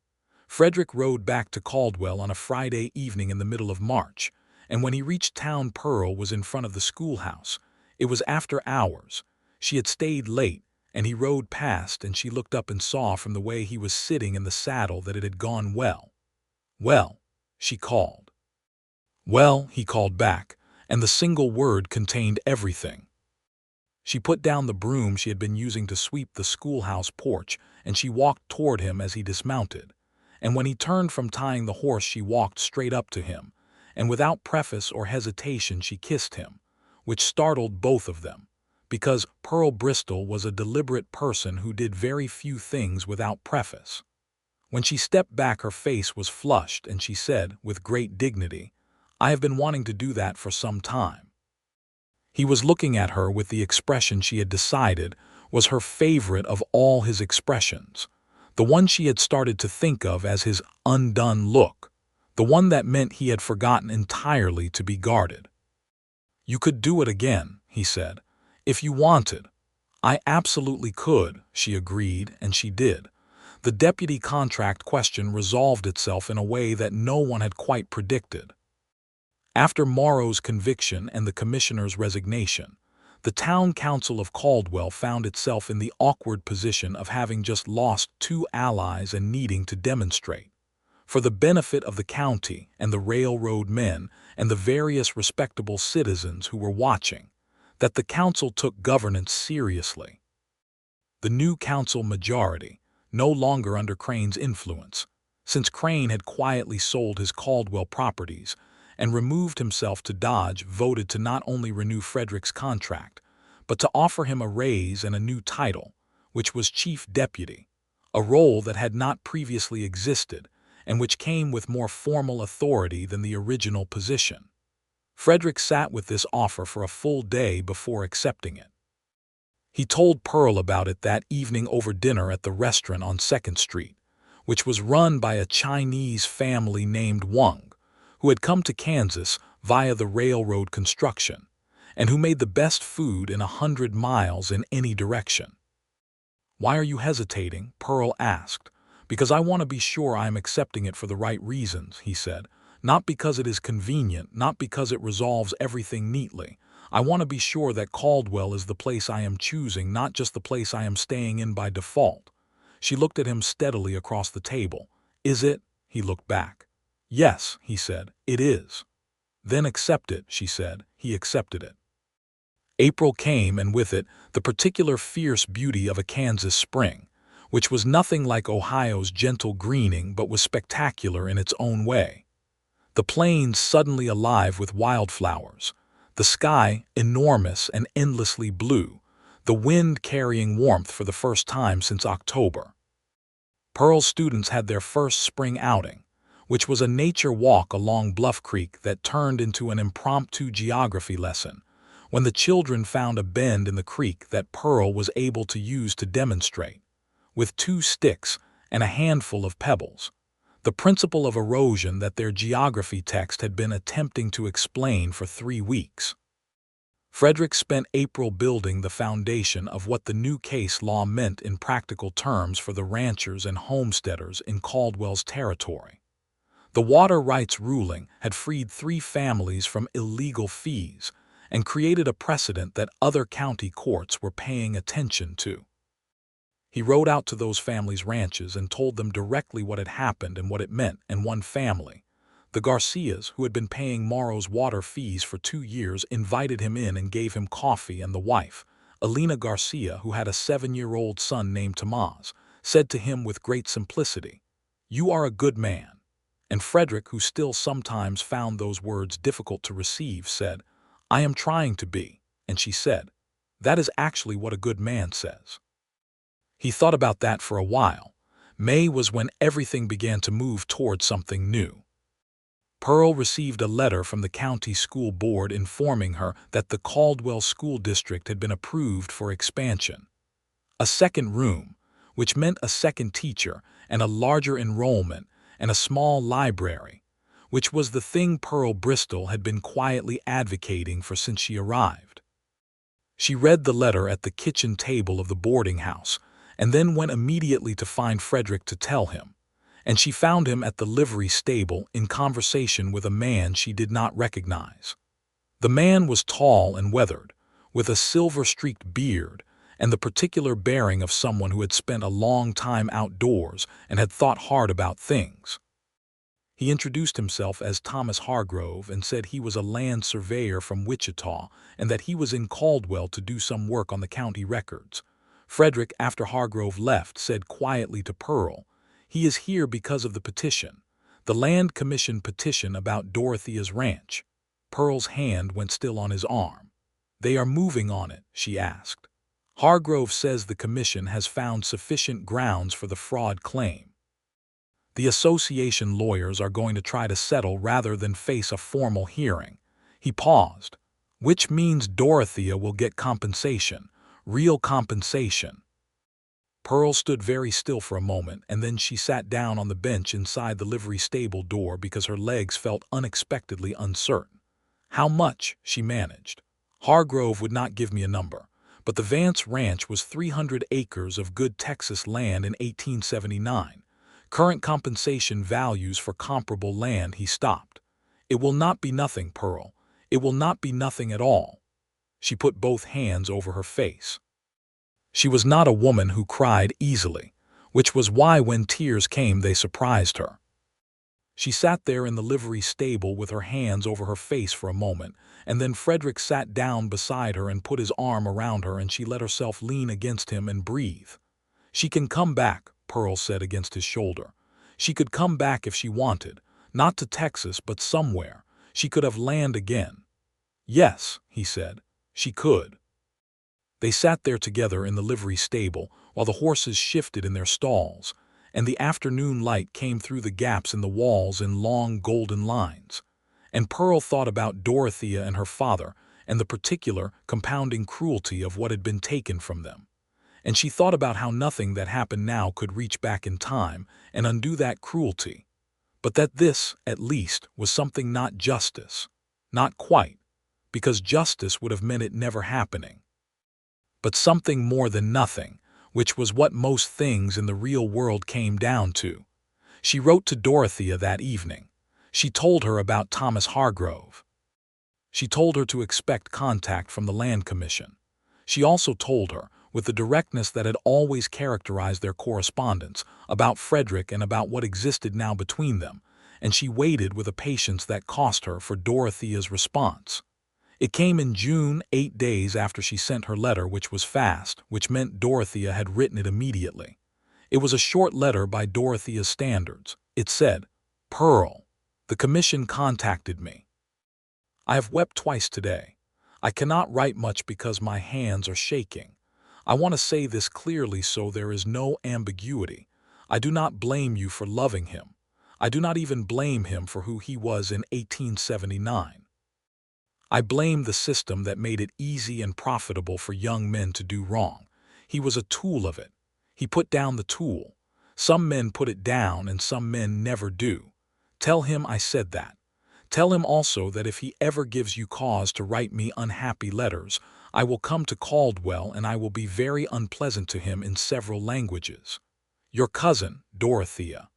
Frederick rode back to Caldwell on a Friday evening in the middle of March, and when he reached town, Pearl was in front of the schoolhouse. It was after hours. She had stayed late, and he rode past, and she looked up and saw from the way he was sitting in the saddle that it had gone well. "Well," she called. "Well," he called back, and the single word contained everything. She put down the broom she had been using to sweep the schoolhouse porch, and she walked toward him as he dismounted. And when he turned from tying the horse, she walked straight up to him, and without preface or hesitation she kissed him, which startled both of them, because Pearl Bristol was a deliberate person who did very few things without preface. When she stepped back, her face was flushed, and she said, with great dignity, "I have been wanting to do that for some time." He was looking at her with the expression she had decided was her favorite of all his expressions, the one she had started to think of as his undone look, the one that meant he had forgotten entirely to be guarded. "You could do it again," he said, "if you wanted." "I absolutely could," she agreed, and she did. The deputy contract question resolved itself in a way that no one had quite predicted. After Morrow's conviction and the commissioner's resignation, the town council of Caldwell found itself in the awkward position of having just lost 2 allies and needing to demonstrate, for the benefit of the county and the railroad men and the various respectable citizens who were watching, that the council took governance seriously. The new council majority, no longer under Crane's influence, since Crane had quietly sold his Caldwell properties and removed himself to Dodge, voted to not only renew Frederick's contract, but to offer him a raise and a new title, which was chief deputy, a role that had not previously existed and which came with more formal authority than the original position. Frederick sat with this offer for a full day before accepting it. He told Pearl about it that evening over dinner at the restaurant on 2nd Street, which was run by a Chinese family named Wang, who had come to Kansas via the railroad construction, and who made the best food in 100 miles in any direction. "Why are you hesitating?" Pearl asked. "Because I want to be sure I am accepting it for the right reasons," he said. "Not because it is convenient, not because it resolves everything neatly. I want to be sure that Caldwell is the place I am choosing, not just the place I am staying in by default." She looked at him steadily across the table. "Is it?" He looked back. "Yes," he said, "it is." "Then accept it," she said. He accepted it. April came, and with it the particular fierce beauty of a Kansas spring, which was nothing like Ohio's gentle greening but was spectacular in its own way. The plains suddenly alive with wildflowers, the sky enormous and endlessly blue, the wind carrying warmth for the first time since October. Pearl's students had their first spring outing, which was a nature walk along Bluff Creek that turned into an impromptu geography lesson, when the children found a bend in the creek that Pearl was able to use to demonstrate. With 2 sticks and a handful of pebbles, the principle of erosion that their geography text had been attempting to explain for 3 weeks. Frederick spent April building the foundation of what the new case law meant in practical terms for the ranchers and homesteaders in Caldwell's territory. The water rights ruling had freed 3 families from illegal fees and created a precedent that other county courts were paying attention to. He rode out to those families' ranches and told them directly what had happened and what it meant, and one family, the Garcias, who had been paying Morrow's water fees for 2 years, invited him in and gave him coffee, and the wife, Elena Garcia, who had a 7-year-old son named Tomás, said to him with great simplicity, "You are a good man." And Frederick, who still sometimes found those words difficult to receive, said, "I am trying to be." And she said, "That is actually what a good man says." He thought about that for a while. May was when everything began to move toward something new. Pearl received a letter from the county school board informing her that the Caldwell School District had been approved for expansion. A second room, which meant a second teacher and a larger enrollment and a small library, which was the thing Pearl Bristol had been quietly advocating for since she arrived. She read the letter at the kitchen table of the boarding house and then went immediately to find Frederick to tell him. And she found him at the livery stable in conversation with a man she did not recognize. The man was tall and weathered, with a silver-streaked beard and the particular bearing of someone who had spent a long time outdoors and had thought hard about things. He introduced himself as Thomas Hargrove and said he was a land surveyor from Wichita and that he was in Caldwell to do some work on the county records. Frederick, after Hargrove left, said quietly to Pearl, "He is here because of the petition, the Land Commission petition about Dorothea's ranch." Pearl's hand went still on his arm. "They are moving on it?" she asked. "Hargrove says the commission has found sufficient grounds for the fraud claim. The association lawyers are going to try to settle rather than face a formal hearing." He paused. "Which means Dorothea will get compensation, real compensation." Pearl stood very still for a moment, and then she sat down on the bench inside the livery stable door because her legs felt unexpectedly uncertain. "How much?" she managed. "Hargrove would not give me a number, but the Vance Ranch was 300 acres of good Texas land in 1879. Current compensation values for comparable land." He stopped. "It will not be nothing, Pearl. It will not be nothing at all." She put both hands over her face. She was not a woman who cried easily, which was why when tears came they surprised her. She sat there in the livery stable with her hands over her face for a moment, and then Frederick sat down beside her and put his arm around her, and she let herself lean against him and breathe. "She can come back," Pearl said against his shoulder. "She could come back if she wanted, not to Texas but somewhere. She could have land again." "Yes," he said, "she could." They sat there together in the livery stable while the horses shifted in their stalls, and the afternoon light came through the gaps in the walls in long golden lines. And Pearl thought about Dorothea and her father and the particular compounding cruelty of what had been taken from them. And she thought about how nothing that happened now could reach back in time and undo that cruelty, but that this, at least, was something not justice. Not quite, because justice would have meant it never happening. But something more than nothing, which was what most things in the real world came down to. She wrote to Dorothea that evening. She told her about Thomas Hargrove. She told her to expect contact from the Land Commission. She also told her, with the directness that had always characterized their correspondence, about Frederick and about what existed now between them, and she waited with a patience that cost her for Dorothea's response. It came in June, 8 days after she sent her letter, which was fast, which meant Dorothea had written it immediately. It was a short letter by Dorothea's standards. It said, "Pearl, the commission contacted me. I have wept twice today. I cannot write much because my hands are shaking. I want to say this clearly so there is no ambiguity. I do not blame you for loving him. I do not even blame him for who he was in 1879. I blame the system that made it easy and profitable for young men to do wrong. He was a tool of it. He put down the tool. Some men put it down and some men never do. Tell him I said that. Tell him also that if he ever gives you cause to write me unhappy letters, I will come to Caldwell and I will be very unpleasant to him in several languages. Your cousin, Dorothea.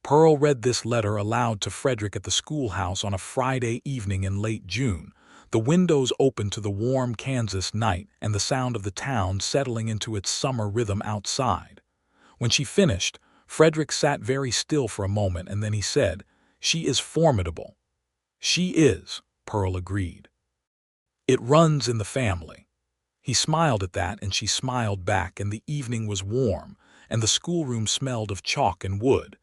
Pearl read this letter aloud to Frederick at the schoolhouse on a Friday evening in late June, the windows open to the warm Kansas night and the sound of the town settling into its summer rhythm outside. When she finished, Frederick sat very still for a moment and then he said, "She is formidable." "She is," Pearl agreed. "It runs in the family." He smiled at that and she smiled back, and the evening was warm, and the schoolroom smelled of chalk and wood,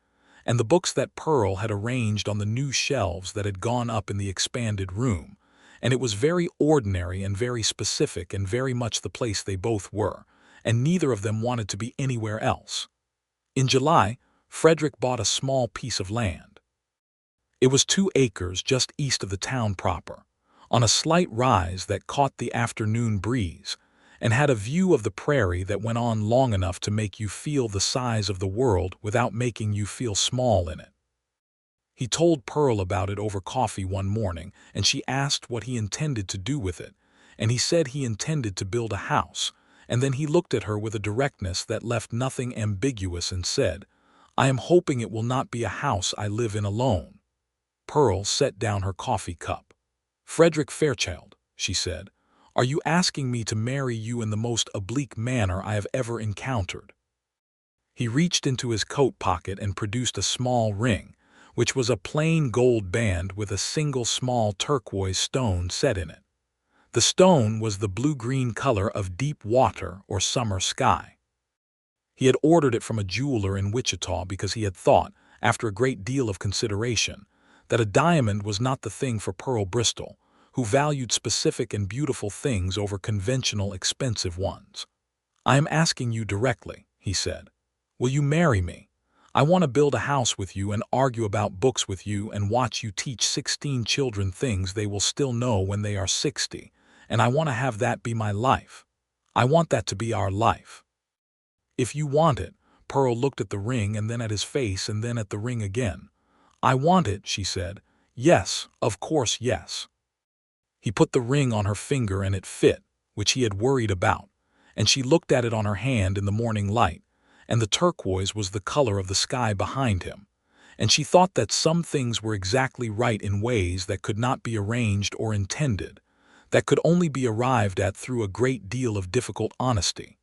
and the books that Pearl had arranged on the new shelves that had gone up in the expanded room, and it was very ordinary and very specific and very much the place they both were, and neither of them wanted to be anywhere else. In July, Frederick bought a small piece of land. It was 2 acres just east of the town proper, on a slight rise that caught the afternoon breeze, and had a view of the prairie that went on long enough to make you feel the size of the world without making you feel small in it. He told Pearl about it over coffee one morning, and she asked what he intended to do with it, and he said he intended to build a house, and then he looked at her with a directness that left nothing ambiguous and said, "I am hoping it will not be a house I live in alone." Pearl set down her coffee cup. "Frederick Fairchild," she said, "are you asking me to marry you in the most oblique manner I have ever encountered?" He reached into his coat pocket and produced a small ring, which was a plain gold band with a single small turquoise stone set in it. The stone was the blue-green color of deep water or summer sky. He had ordered it from a jeweler in Wichita because he had thought, after a great deal of consideration, that a diamond was not the thing for Pearl Bristol, who valued specific and beautiful things over conventional expensive ones. "I am asking you directly," he said. "Will you marry me? I want to build a house with you and argue about books with you and watch you teach 16 children things they will still know when they are 60, and I want to have that be my life. I want that to be our life." "If you want it," Pearl looked at the ring and then at his face and then at the ring again. "I want it," she said. "Yes, of course, yes." He put the ring on her finger and it fit, which he had worried about, and she looked at it on her hand in the morning light, and the turquoise was the color of the sky behind him, and she thought that some things were exactly right in ways that could not be arranged or intended, that could only be arrived at through a great deal of difficult honesty.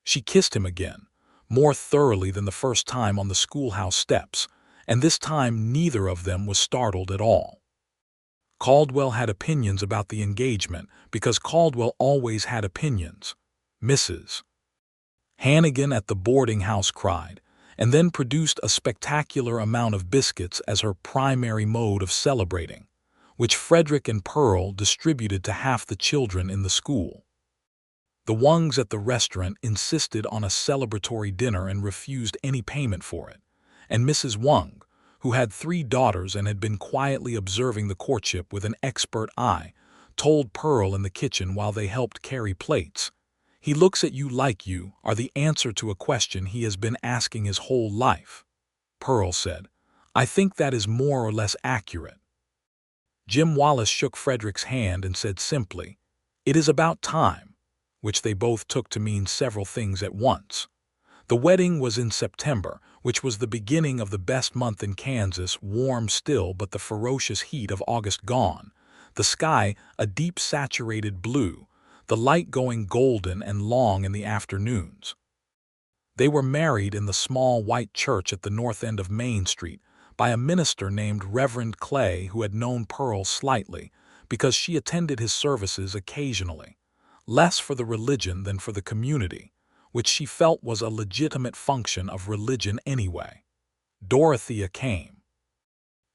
She kissed him again, more thoroughly than the first time on the schoolhouse steps, and this time neither of them was startled at all. Caldwell had opinions about the engagement because Caldwell always had opinions. Mrs. Hannigan at the boarding house cried, and then produced a spectacular amount of biscuits as her primary mode of celebrating, which Frederick and Pearl distributed to half the children in the school. The Wungs at the restaurant insisted on a celebratory dinner and refused any payment for it, and Mrs. Wung, who had 3 daughters and had been quietly observing the courtship with an expert eye, told Pearl in the kitchen while they helped carry plates, "He looks at you like you are the answer to a question he has been asking his whole life." Pearl said, "I think that is more or less accurate." Jim Wallace shook Frederick's hand and said simply, "It is about time," which they both took to mean several things at once. The wedding was in September, which was the beginning of the best month in Kansas, warm still but the ferocious heat of August gone, the sky a deep saturated blue, the light going golden and long in the afternoons. They were married in the small white church at the north end of Main Street by a minister named Reverend Clay, who had known Pearl slightly because she attended his services occasionally, less for the religion than for the community, which she felt was a legitimate function of religion anyway. Dorothea came.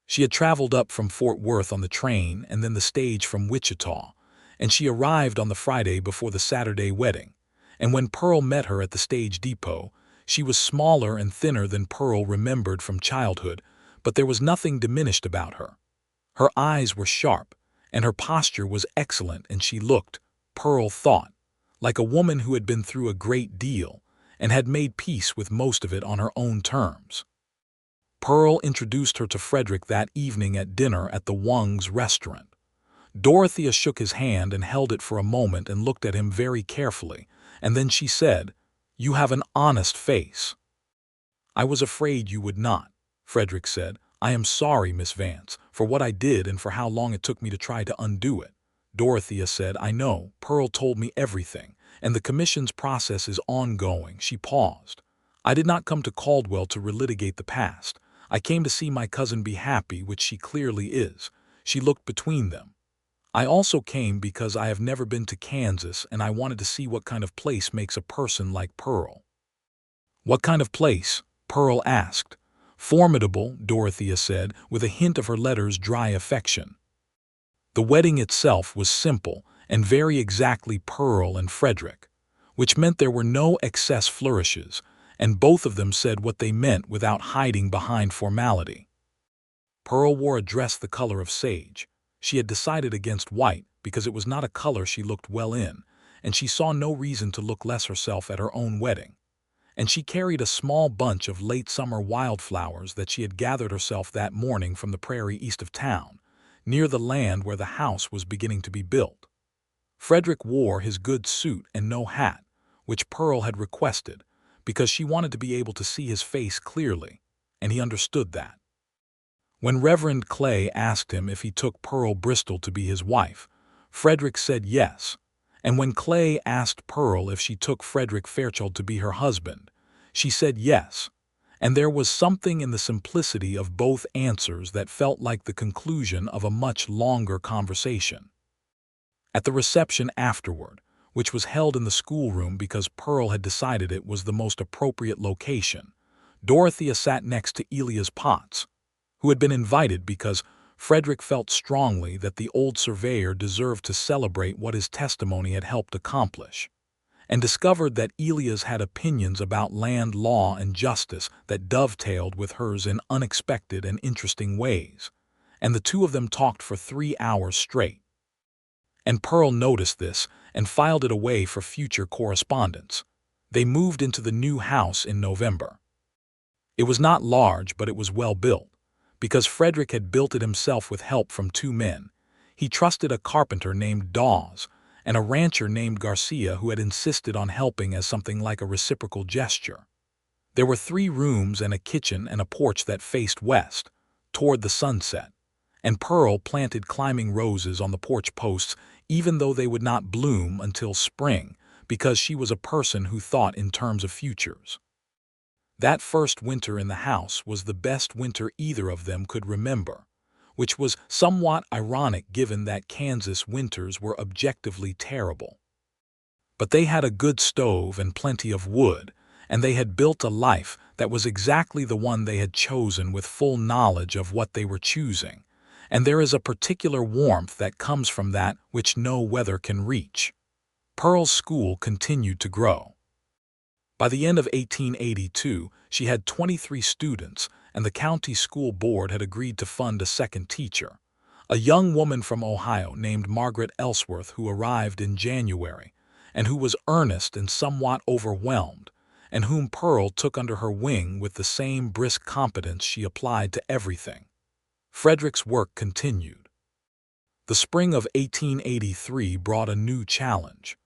She had traveled up from Fort Worth on the train and then the stage from Wichita, and she arrived on the Friday before the Saturday wedding, and when Pearl met her at the stage depot, she was smaller and thinner than Pearl remembered from childhood, but there was nothing diminished about her. Her eyes were sharp, and her posture was excellent, and she looked, Pearl thought, like a woman who had been through a great deal, and had made peace with most of it on her own terms. Pearl introduced her to Frederick that evening at dinner at the Wung's restaurant. Dorothea shook his hand and held it for a moment and looked at him very carefully, and then she said, "You have an honest face." "I was afraid you would not," Frederick said. "I am sorry, Miss Vance, for what I did and for how long it took me to try to undo it." Dorothea said, "I know. Pearl told me everything, and the commission's process is ongoing." She paused. "I did not come to Caldwell to relitigate the past. I came to see my cousin be happy, which she clearly is." She looked between them. "I also came because I have never been to Kansas, and I wanted to see what kind of place makes a person like Pearl." "What kind of place?" Pearl asked. "Formidable," Dorothea said, with a hint of her letter's dry affection. The wedding itself was simple and very exactly Pearl and Frederick, which meant there were no excess flourishes, and both of them said what they meant without hiding behind formality. Pearl wore a dress the color of sage. She had decided against white because it was not a color she looked well in, and she saw no reason to look less herself at her own wedding. And she carried a small bunch of late summer wildflowers that she had gathered herself that morning from the prairie east of town, near the land where the house was beginning to be built. Frederick wore his good suit and no hat, which Pearl had requested, because she wanted to be able to see his face clearly, and he understood that. When Reverend Clay asked him if he took Pearl Bristol to be his wife, Frederick said yes, and when Clay asked Pearl if she took Frederick Fairchild to be her husband, she said yes, and there was something in the simplicity of both answers that felt like the conclusion of a much longer conversation. At the reception afterward, which was held in the schoolroom because Pearl had decided it was the most appropriate location, Dorothea sat next to Elias Potts, who had been invited because Frederick felt strongly that the old surveyor deserved to celebrate what his testimony had helped accomplish, and discovered that Elias had opinions about land law and justice that dovetailed with hers in unexpected and interesting ways, and the two of them talked for 3 hours straight. And Pearl noticed this and filed it away for future correspondence. They moved into the new house in November. It was not large, but it was well built. Because Frederick had built it himself with help from 2 men, he trusted a carpenter named Dawes and a rancher named Garcia who had insisted on helping as something like a reciprocal gesture. There were 3 rooms and a kitchen and a porch that faced west, toward the sunset, and Pearl planted climbing roses on the porch posts even though they would not bloom until spring, because she was a person who thought in terms of futures. That first winter in the house was the best winter either of them could remember, which was somewhat ironic given that Kansas winters were objectively terrible. But they had a good stove and plenty of wood, and they had built a life that was exactly the one they had chosen with full knowledge of what they were choosing, and there is a particular warmth that comes from that which no weather can reach. Pearl's school continued to grow. By the end of 1882, she had 23 students, and the county school board had agreed to fund a second teacher, a young woman from Ohio named Margaret Ellsworth who arrived in January, and who was earnest and somewhat overwhelmed, and whom Pearl took under her wing with the same brisk competence she applied to everything. Frederick's work continued. The spring of 1883 brought a new challenge.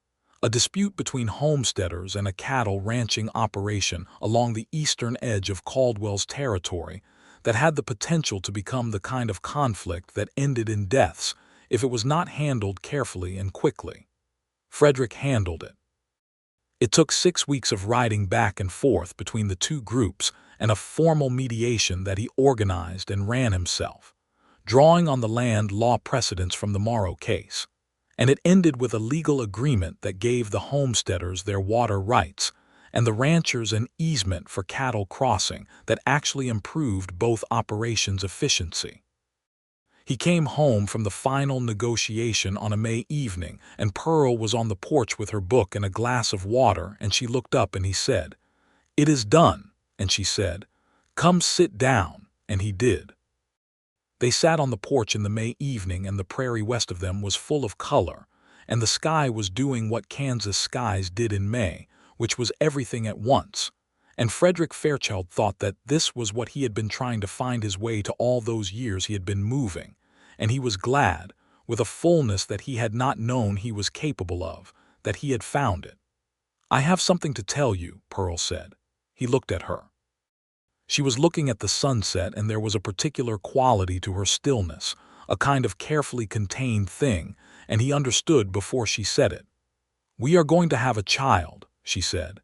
A dispute between homesteaders and a cattle ranching operation along the eastern edge of Caldwell's territory that had the potential to become the kind of conflict that ended in deaths if it was not handled carefully and quickly. Frederick handled it. It took 6 weeks of riding back and forth between the two groups and a formal mediation that he organized and ran himself, drawing on the land law precedents from the Morrow case. And it ended with a legal agreement that gave the homesteaders their water rights and the ranchers an easement for cattle crossing that actually improved both operations' efficiency. He came home from the final negotiation on a May evening, and Pearl was on the porch with her book and a glass of water, and she looked up and he said, "It is done," and she said, "Come sit down," and he did. They sat on the porch in the May evening, and the prairie west of them was full of color, and the sky was doing what Kansas skies did in May, which was everything at once, and Frederick Fairchild thought that this was what he had been trying to find his way to all those years he had been moving, and he was glad, with a fullness that he had not known he was capable of, that he had found it. "I have something to tell you," Pearl said. He looked at her. She was looking at the sunset, and there was a particular quality to her stillness, a kind of carefully contained thing, and he understood before she said it. "We are going to have a child," she said.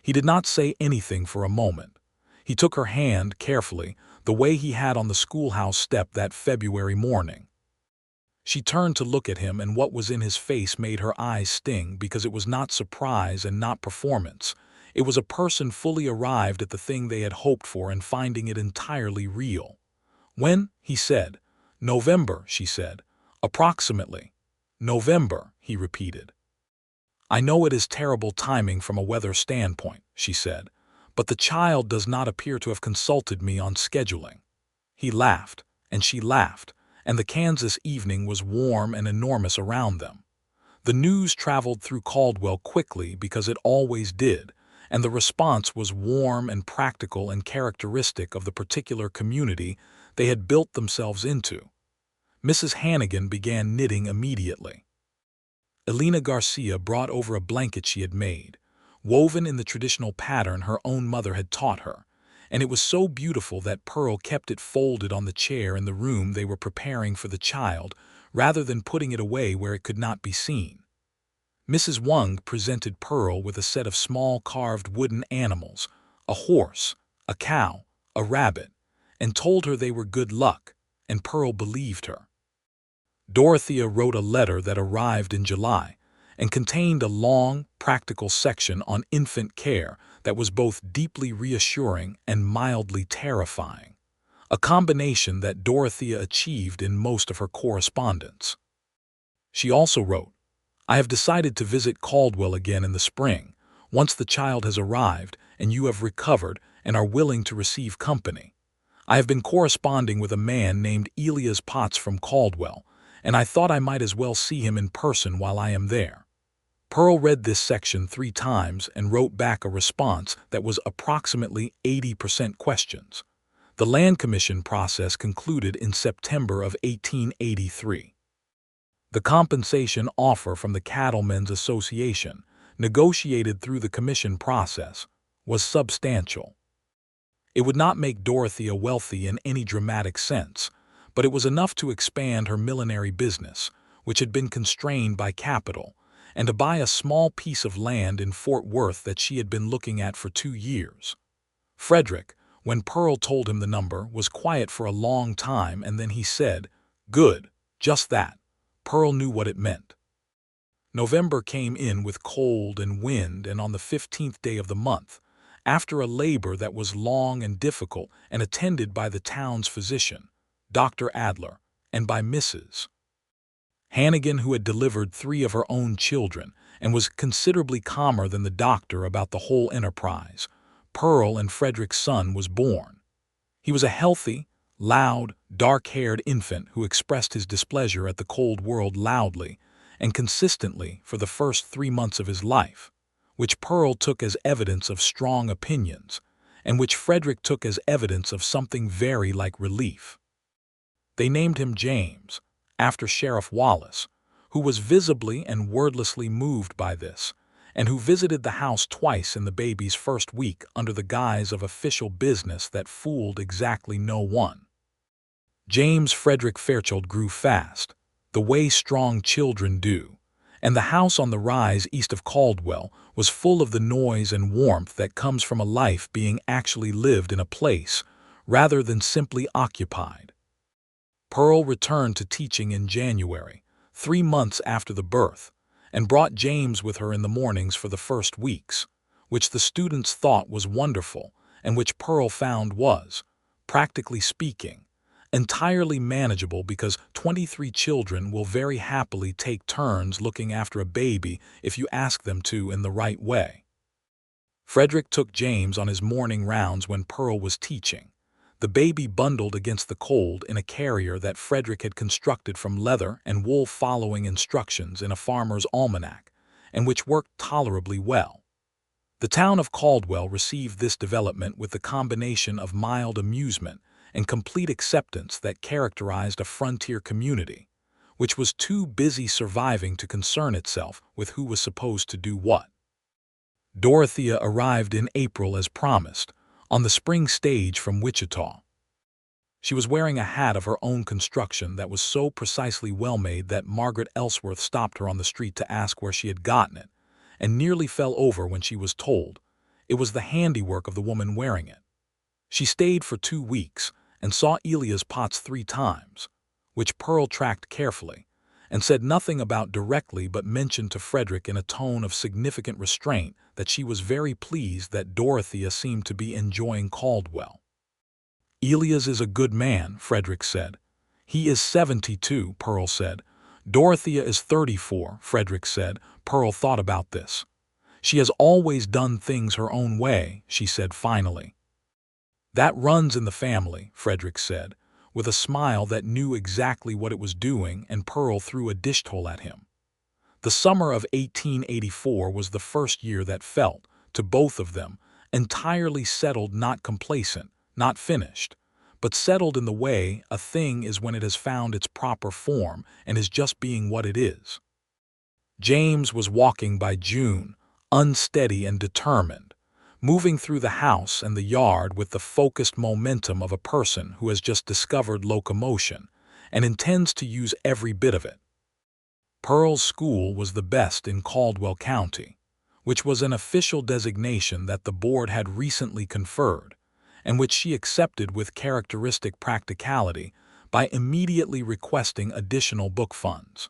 He did not say anything for a moment. He took her hand carefully, the way he had on the schoolhouse step that February morning. She turned to look at him, and what was in his face made her eyes sting, because it was not surprise and not performance. It was a person fully arrived at the thing they had hoped for and finding it entirely real. "When?" he said. "November," she said. "Approximately." "November," he repeated. "I know it is terrible timing from a weather standpoint," she said, "but the child does not appear to have consulted me on scheduling." He laughed, and she laughed, and the Kansas evening was warm and enormous around them. The news traveled through Caldwell quickly, because it always did, and the response was warm and practical and characteristic of the particular community they had built themselves into. Mrs. Hannigan began knitting immediately. Elena Garcia brought over a blanket she had made, woven in the traditional pattern her own mother had taught her, and it was so beautiful that Pearl kept it folded on the chair in the room they were preparing for the child, rather than putting it away where it could not be seen. Mrs. Wang presented Pearl with a set of small carved wooden animals, a horse, a cow, a rabbit, and told her they were good luck, and Pearl believed her. Dorothea wrote a letter that arrived in July, and contained a long, practical section on infant care that was both deeply reassuring and mildly terrifying, a combination that Dorothea achieved in most of her correspondence. She also wrote, "I have decided to visit Caldwell again in the spring, once the child has arrived and you have recovered and are willing to receive company. I have been corresponding with a man named Elias Potts from Caldwell, and I thought I might as well see him in person while I am there." Pearl read this section 3 times and wrote back a response that was approximately 80% questions. The Land Commission process concluded in September of 1883. The compensation offer from the Cattlemen's Association, negotiated through the commission process, was substantial. It would not make Dorothea wealthy in any dramatic sense, but it was enough to expand her millinery business, which had been constrained by capital, and to buy a small piece of land in Fort Worth that she had been looking at for 2 years. Frederick, when Pearl told him the number, was quiet for a long time, and then he said, "Good, just that." Pearl knew what it meant. November came in with cold and wind, and on the 15th day of the month, after a labor that was long and difficult and attended by the town's physician, Dr. Adler, and by Mrs. Hannigan, who had delivered 3 of her own children and was considerably calmer than the doctor about the whole enterprise, Pearl and Frederick's son was born. He was a healthy, loud, dark-haired infant who expressed his displeasure at the cold world loudly and consistently for the first 3 months of his life, which Pearl took as evidence of strong opinions, and which Frederick took as evidence of something very like relief. They named him James, after Sheriff Wallace, who was visibly and wordlessly moved by this, and who visited the house twice in the baby's first week under the guise of official business that fooled exactly no one. James Frederick Fairchild grew fast, the way strong children do, and the house on the rise east of Caldwell was full of the noise and warmth that comes from a life being actually lived in a place, rather than simply occupied. Pearl returned to teaching in January, 3 months after the birth, and brought James with her in the mornings for the first weeks, which the students thought was wonderful, and which Pearl found was, practically speaking, entirely manageable, because 23 children will very happily take turns looking after a baby if you ask them to in the right way. Frederick took James on his morning rounds when Pearl was teaching, the baby bundled against the cold in a carrier that Frederick had constructed from leather and wool, following instructions in a farmer's almanac, and which worked tolerably well. The town of Caldwell received this development with the combination of mild amusement and complete acceptance that characterized a frontier community, which was too busy surviving to concern itself with who was supposed to do what. Dorothea arrived in April as promised, on the spring stage from Wichita. She was wearing a hat of her own construction that was so precisely well-made that Margaret Ellsworth stopped her on the street to ask where she had gotten it, and nearly fell over when she was told it was the handiwork of the woman wearing it. She stayed for 2 weeks and saw Elia's pots 3 times, which Pearl tracked carefully, and said nothing about directly but mentioned to Frederick in a tone of significant restraint that she was very pleased that Dorothea seemed to be enjoying Caldwell. Elias is a good man, Frederick said. He is 72, Pearl said. Dorothea is 34, Frederick said. Pearl thought about this. She has always done things her own way, she said finally. That runs in the family, Frederick said, with a smile that knew exactly what it was doing, and Pearl threw a dish-towel at him. The summer of 1884 was the first year that felt, to both of them, entirely settled, not complacent, not finished, but settled in the way a thing is when it has found its proper form and is just being what it is. James was walking by June, unsteady and determined, moving through the house and the yard with the focused momentum of a person who has just discovered locomotion and intends to use every bit of it. Pearl's school was the best in Caldwell County, which was an official designation that the board had recently conferred, and which she accepted with characteristic practicality by immediately requesting additional book funds.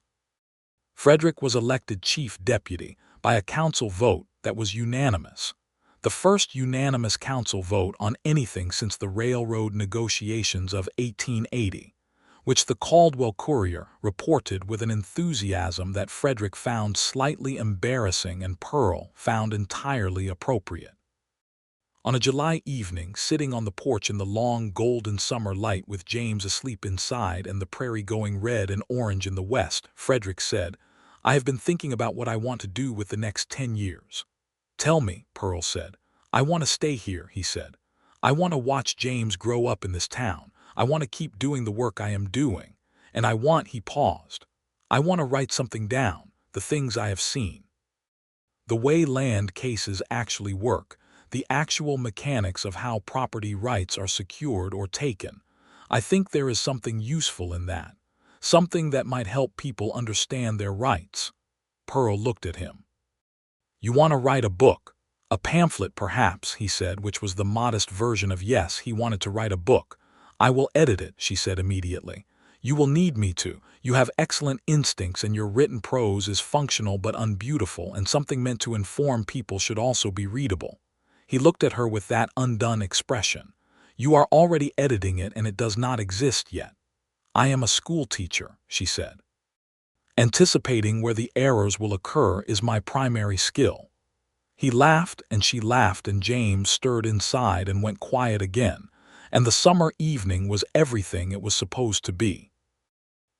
Frederick was elected chief deputy by a council vote that was unanimous, the first unanimous council vote on anything since the railroad negotiations of 1880, which the Caldwell Courier reported with an enthusiasm that Frederick found slightly embarrassing and Pearl found entirely appropriate. On a July evening, sitting on the porch in the long golden summer light with James asleep inside and the prairie going red and orange in the west, Frederick said, "I have been thinking about what I want to do with the next 10 years. Tell me," Pearl said. "I want to stay here," he said. "I want to watch James grow up in this town. I want to keep doing the work I am doing. And I want," he paused, "I want to write something down, the things I have seen. The way land cases actually work, the actual mechanics of how property rights are secured or taken. I think there is something useful in that, something that might help people understand their rights." Pearl looked at him. "You want to write a book, a pamphlet perhaps," he said, which was the modest version of yes, he wanted to write a book. "I will edit it," she said immediately. "You will need me to. You have excellent instincts and your written prose is functional but unbeautiful, and something meant to inform people should also be readable." He looked at her with that undone expression. "You are already editing it and it does not exist yet." "I am a schoolteacher," she said. "Anticipating where the errors will occur is my primary skill." He laughed and she laughed, and James stirred inside and went quiet again, and the summer evening was everything it was supposed to be.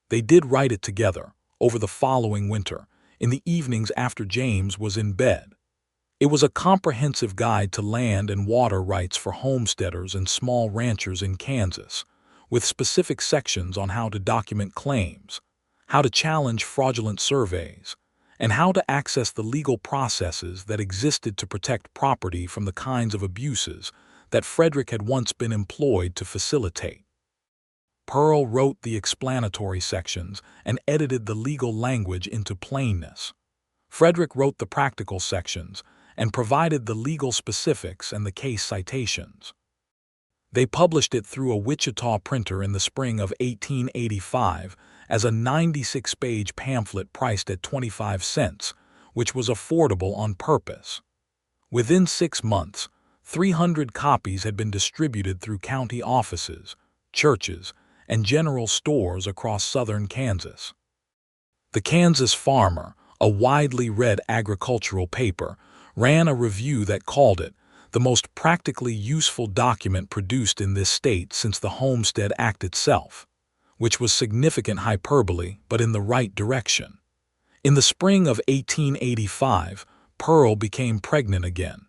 They did write it together, over the following winter, in the evenings after James was in bed. It was a comprehensive guide to land and water rights for homesteaders and small ranchers in Kansas, with specific sections on how to document claims, how to challenge fraudulent surveys, and how to access the legal processes that existed to protect property from the kinds of abuses that Frederick had once been employed to facilitate. Pearl wrote the explanatory sections and edited the legal language into plainness. Frederick wrote the practical sections and provided the legal specifics and the case citations. They published it through a Wichita printer in the spring of 1885 as a 96-page pamphlet priced at 25 cents, which was affordable on purpose. Within 6 months, 300 copies had been distributed through county offices, churches, and general stores across southern Kansas. The Kansas Farmer, a widely read agricultural paper, ran a review that called it the most practically useful document produced in this state since the Homestead Act itself, which was significant hyperbole but in the right direction. In the spring of 1885, Pearl became pregnant again.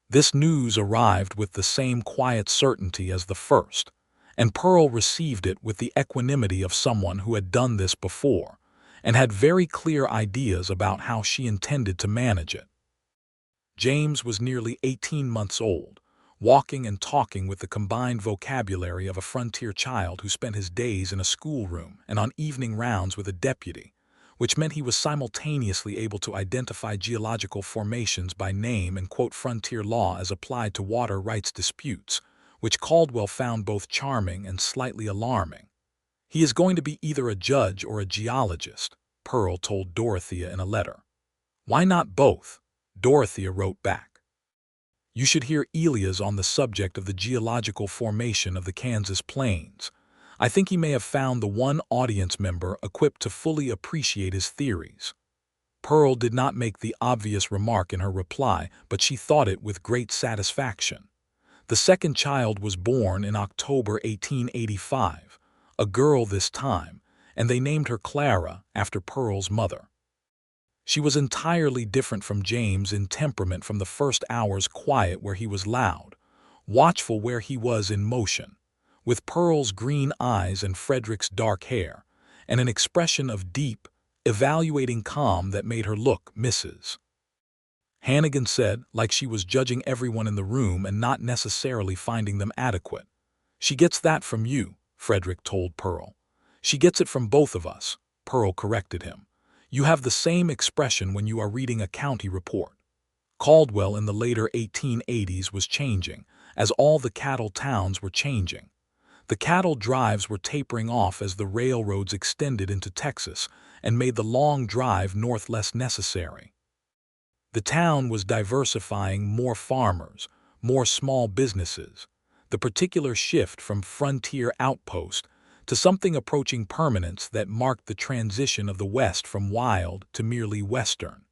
This news arrived with the same quiet certainty as the first, and Pearl received it with the equanimity of someone who had done this before and had very clear ideas about how she intended to manage it. James was nearly 18 months old, walking and talking with the combined vocabulary of a frontier child who spent his days in a schoolroom and on evening rounds with a deputy, which meant he was simultaneously able to identify geological formations by name and quote frontier law as applied to water rights disputes, which Caldwell found both charming and slightly alarming. "He is going to be either a judge or a geologist," Pearl told Dorothea in a letter. "Why not both?" Dorothea wrote back. "You should hear Elias on the subject of the geological formation of the Kansas plains. I think he may have found the one audience member equipped to fully appreciate his theories." Pearl did not make the obvious remark in her reply, but she thought it with great satisfaction. The second child was born in October 1885, a girl this time, and they named her Clara after Pearl's mother. She was entirely different from James in temperament, from the first hours quiet where he was loud, watchful where he was in motion, with Pearl's green eyes and Frederick's dark hair, and an expression of deep, evaluating calm that made her look Mrs. Hannigan said, like she was judging everyone in the room and not necessarily finding them adequate. "She gets that from you," Frederick told Pearl. "She gets it from both of us," Pearl corrected him. "You have the same expression when you are reading a county report." Caldwell in the later 1880s was changing, as all the cattle towns were changing. The cattle drives were tapering off as the railroads extended into Texas and made the long drive north less necessary. The town was diversifying: more farmers, more small businesses, the particular shift from frontier outpost to something approaching permanence that marked the transition of the West from wild to merely Western.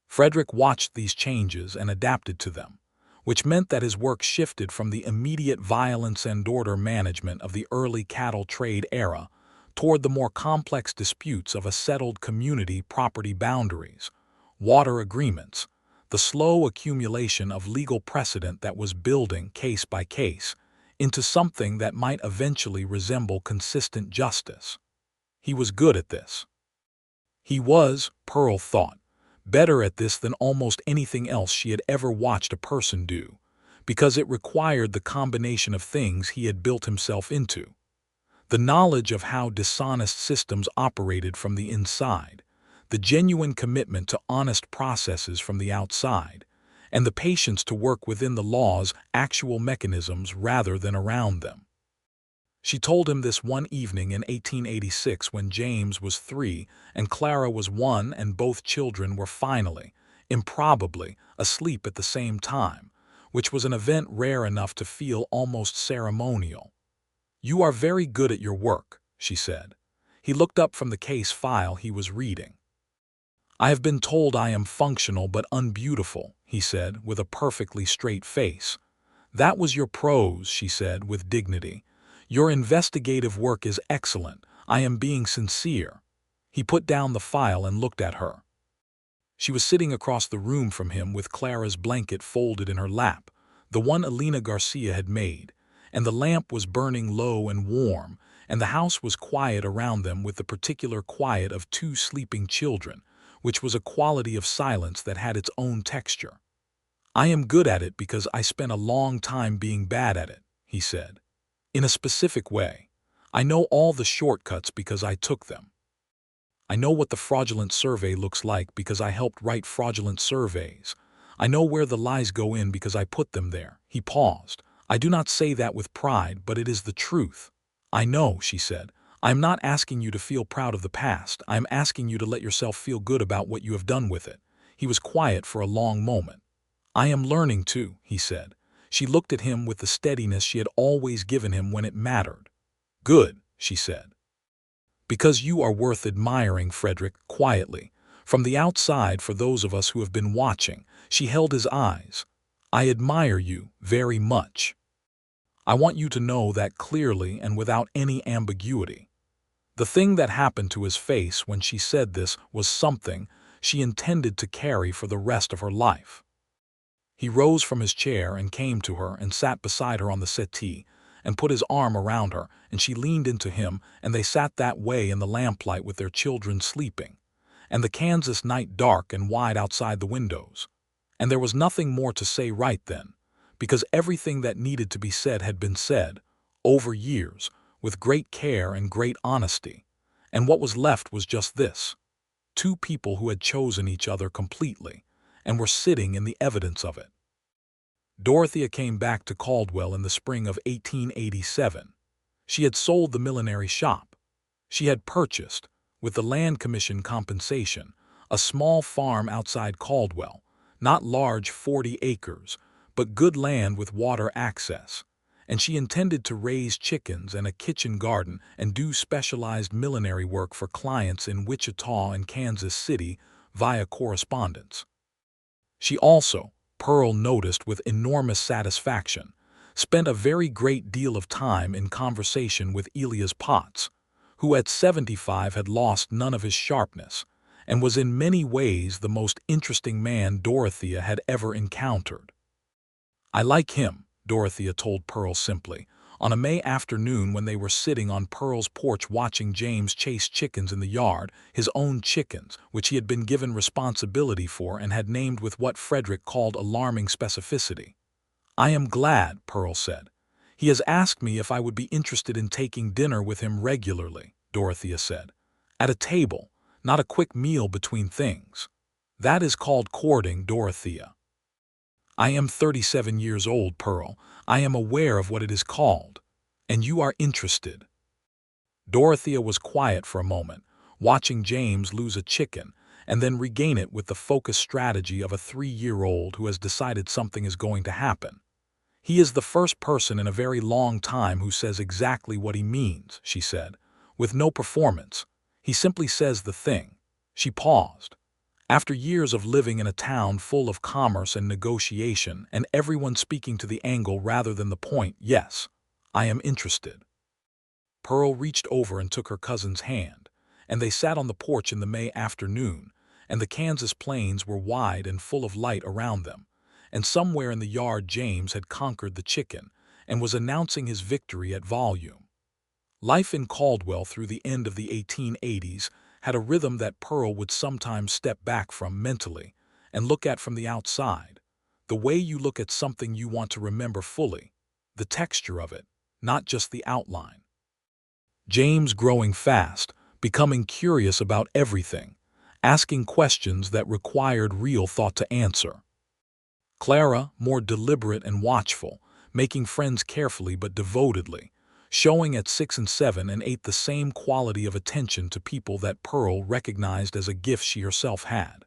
Frederick watched these changes and adapted to them, which meant that his work shifted from the immediate violence and order management of the early cattle trade era toward the more complex disputes of a settled community: property boundaries, water agreements, the slow accumulation of legal precedent that was building, case by case, into something that might eventually resemble consistent justice. He was good at this. He was, Pearl thought, better at this than almost anything else she had ever watched a person do, because it required the combination of things he had built himself into: the knowledge of how dishonest systems operated from the inside, the genuine commitment to honest processes from the outside, and the patience to work within the law's actual mechanisms rather than around them. She told him this one evening in 1886 when James was 3 and Clara was 1, and both children were finally, improbably, asleep at the same time, which was an event rare enough to feel almost ceremonial. "You are very good at your work," she said. He looked up from the case file he was reading. "I have been told I am functional but unbeautiful," he said, with a perfectly straight face. "That was your prose," she said, with dignity. "Your investigative work is excellent. I am being sincere." He put down the file and looked at her. She was sitting across the room from him with Clara's blanket folded in her lap, the one Elena Garcia had made, and the lamp was burning low and warm, and the house was quiet around them with the particular quiet of 2 sleeping children, which was a quality of silence that had its own texture. "I am good at it because I spent a long time being bad at it," he said. "In a specific way. I know all the shortcuts because I took them. I know what the fraudulent survey looks like because I helped write fraudulent surveys. I know where the lies go in because I put them there." He paused. "I do not say that with pride, but it is the truth." "I know," she said. "I am not asking you to feel proud of the past. I am asking you to let yourself feel good about what you have done with it." He was quiet for a long moment. "I am learning too," he said. She looked at him with the steadiness she had always given him when it mattered. "Good," she said. "Because you are worth admiring, Frederick," quietly. From the outside, for those of us who have been watching, she held his eyes. "I admire you very much. I want you to know that clearly and without any ambiguity." The thing that happened to his face when she said this was something she intended to carry for the rest of her life. He rose from his chair and came to her and sat beside her on the settee and put his arm around her, and she leaned into him, and they sat that way in the lamplight with their children sleeping, and the Kansas night dark and wide outside the windows. And there was nothing more to say right then, because everything that needed to be said had been said, over years, with great care and great honesty, and what was left was just this: two people who had chosen each other completely, and were sitting in the evidence of it. Dorothea came back to Caldwell in the spring of 1887. She had sold the millinery shop. She had purchased, with the land commission compensation, a small farm outside Caldwell, not large 40 acres, but good land with water access, and she intended to raise chickens and a kitchen garden and do specialized millinery work for clients in Wichita and Kansas City via correspondence. She also, Pearl noticed with enormous satisfaction, spent a very great deal of time in conversation with Elias Potts, who at 75 had lost none of his sharpness, and was in many ways the most interesting man Dorothea had ever encountered. "I like him," Dorothea told Pearl simply, on a May afternoon when they were sitting on Pearl's porch watching James chase chickens in the yard, his own chickens, which he had been given responsibility for and had named with what Frederick called alarming specificity. "I am glad," Pearl said. "He has asked me if I would be interested in taking dinner with him regularly," Dorothea said. "At a table, not a quick meal between things. That is called courting, Dorothea." "I am 37 years old, Pearl. I am aware of what it is called. And you are interested." Dorothea was quiet for a moment, watching James lose a chicken and then regain it with the focused strategy of a 3-year-old who has decided something is going to happen. "He is the first person in a very long time who says exactly what he means," she said, "with no performance. He simply says the thing." She paused. "After years of living in a town full of commerce and negotiation, and everyone speaking to the angle rather than the point, yes, I am interested." Pearl reached over and took her cousin's hand, and they sat on the porch in the May afternoon, and the Kansas plains were wide and full of light around them, and somewhere in the yard James had conquered the chicken and was announcing his victory at volume. Life in Caldwell through the end of the 1880s had a rhythm that Pearl would sometimes step back from mentally and look at from the outside, the way you look at something you want to remember fully, the texture of it, not just the outline. James growing fast, becoming curious about everything, asking questions that required real thought to answer. Clara, more deliberate and watchful, making friends carefully but devotedly, showing at 6 and 7 and 8 the same quality of attention to people that Pearl recognized as a gift she herself had.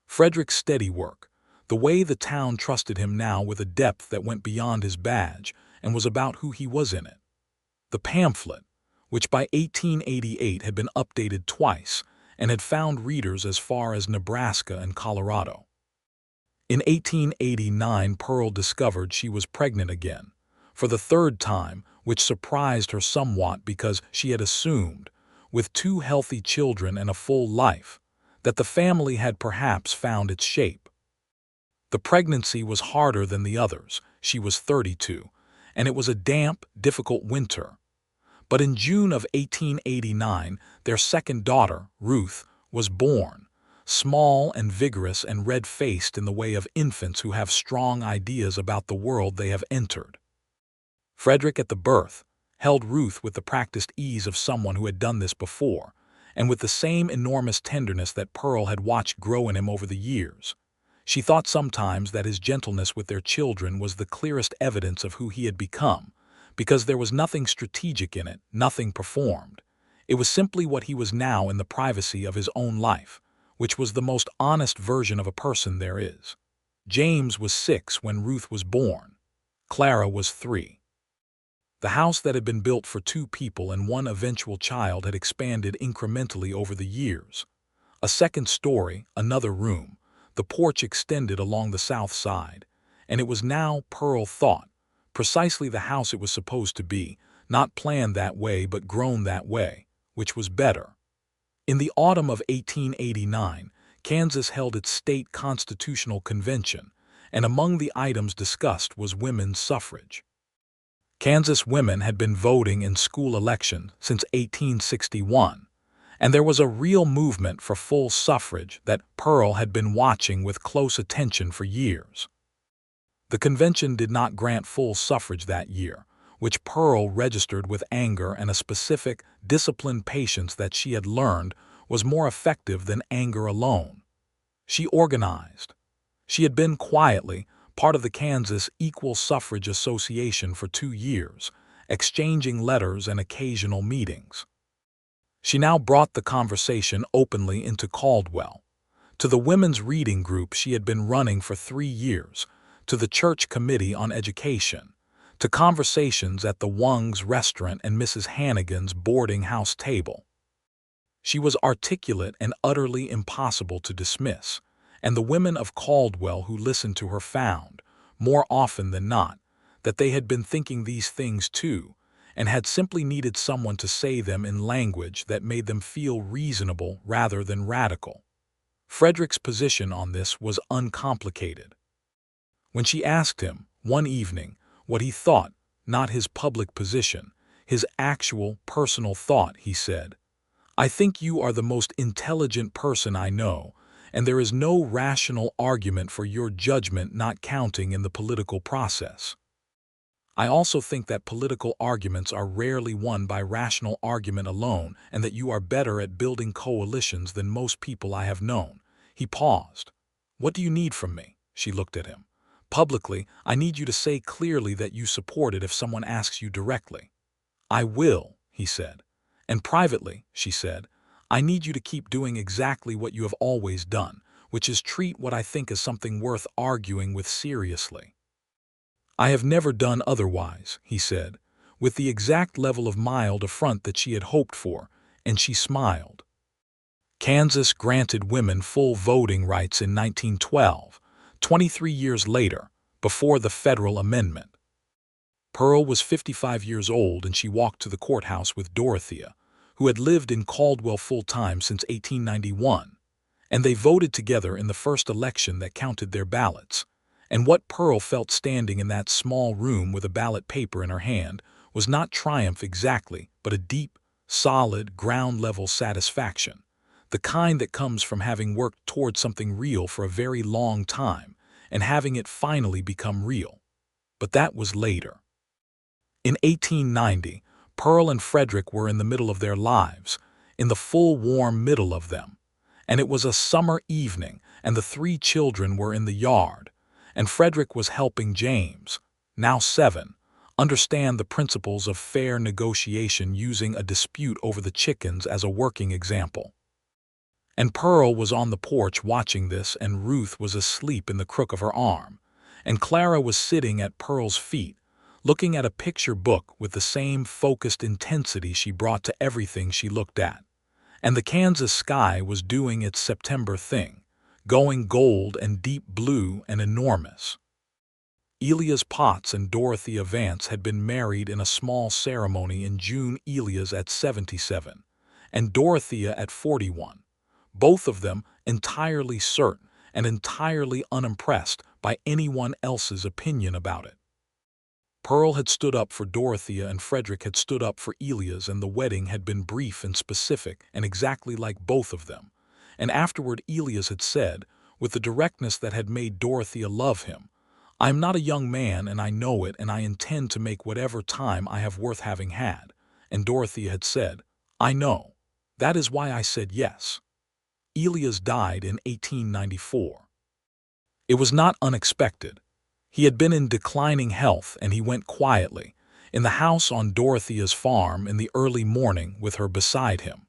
Frederick's steady work, the way the town trusted him now with a depth that went beyond his badge and was about who he was in it. The pamphlet, which by 1888 had been updated twice and had found readers as far as Nebraska and Colorado. In 1889, Pearl discovered she was pregnant again, for the third time, which surprised her somewhat because she had assumed, with 2 healthy children and a full life, that the family had perhaps found its shape. The pregnancy was harder than the others. She was 32, and it was a damp, difficult winter. But in June of 1889, their second daughter, Ruth, was born, small and vigorous and red-faced in the way of infants who have strong ideas about the world they have entered. Frederick at the birth held Ruth with the practiced ease of someone who had done this before, and with the same enormous tenderness that Pearl had watched grow in him over the years. She thought sometimes that his gentleness with their children was the clearest evidence of who he had become, because there was nothing strategic in it, nothing performed. It was simply what he was now in the privacy of his own life, which was the most honest version of a person there is. James was 6 when Ruth was born. Clara was 3. The house that had been built for 2 people and 1 eventual child had expanded incrementally over the years. A second story, another room, the porch extended along the south side, and it was now, Pearl thought, precisely the house it was supposed to be, not planned that way but grown that way, which was better. In the autumn of 1889, Kansas held its state constitutional convention, and among the items discussed was women's suffrage. Kansas women had been voting in school elections since 1861, and there was a real movement for full suffrage that Pearl had been watching with close attention for years. The convention did not grant full suffrage that year, which Pearl registered with anger and a specific, disciplined patience that she had learned was more effective than anger alone. She organized. She had been quietly part of the Kansas Equal Suffrage Association for 2 years, exchanging letters and occasional meetings. She now brought the conversation openly into Caldwell, to the women's reading group she had been running for 3 years, to the church committee on education, to conversations at the Wung's restaurant and Mrs. Hannigan's boarding house table. She was articulate and utterly impossible to dismiss, and the women of Caldwell who listened to her found, more often than not, that they had been thinking these things too, and had simply needed someone to say them in language that made them feel reasonable rather than radical. Frederick's position on this was uncomplicated. When she asked him, one evening, what he thought, not his public position, his actual personal thought, he said, "I think you are the most intelligent person I know, and there is no rational argument for your judgment not counting in the political process. I also think that political arguments are rarely won by rational argument alone, and that you are better at building coalitions than most people I have known." He paused. "What do you need from me?" She looked at him. "Publicly, I need you to say clearly that you support it if someone asks you directly." "I will," he said. "And privately," she said, "I need you to keep doing exactly what you have always done, which is treat what I think as something worth arguing with seriously." "I have never done otherwise," he said, with the exact level of mild affront that she had hoped for, and she smiled. Kansas granted women full voting rights in 1912, 23 years later, before the federal amendment. Pearl was 55 years old and she walked to the courthouse with Dorothea, who had lived in Caldwell full-time since 1891, and they voted together in the first election that counted their ballots. And what Pearl felt standing in that small room with a ballot paper in her hand was not triumph exactly, but a deep, solid, ground-level satisfaction, the kind that comes from having worked toward something real for a very long time and having it finally become real. But that was later. In 1890, Pearl and Frederick were in the middle of their lives, in the full warm middle of them, and it was a summer evening and the 3 children were in the yard, and Frederick was helping James, now 7, understand the principles of fair negotiation using a dispute over the chickens as a working example. And Pearl was on the porch watching this, and Ruth was asleep in the crook of her arm, and Clara was sitting at Pearl's feet, looking at a picture book with the same focused intensity she brought to everything she looked at. And the Kansas sky was doing its September thing, going gold and deep blue and enormous. Elias Potts and Dorothea Vance had been married in a small ceremony in June, Elias at 77, and Dorothea at 41. Both of them entirely certain and entirely unimpressed by anyone else's opinion about it. Pearl had stood up for Dorothea and Frederick had stood up for Elias, and the wedding had been brief and specific and exactly like both of them. And afterward Elias had said, with the directness that had made Dorothea love him, "I am not a young man and I know it, and I intend to make whatever time I have worth having had." And Dorothea had said, "I know. That is why I said yes." Elias died in 1894. It was not unexpected. He had been in declining health and he went quietly, in the house on Dorothea's farm in the early morning with her beside him.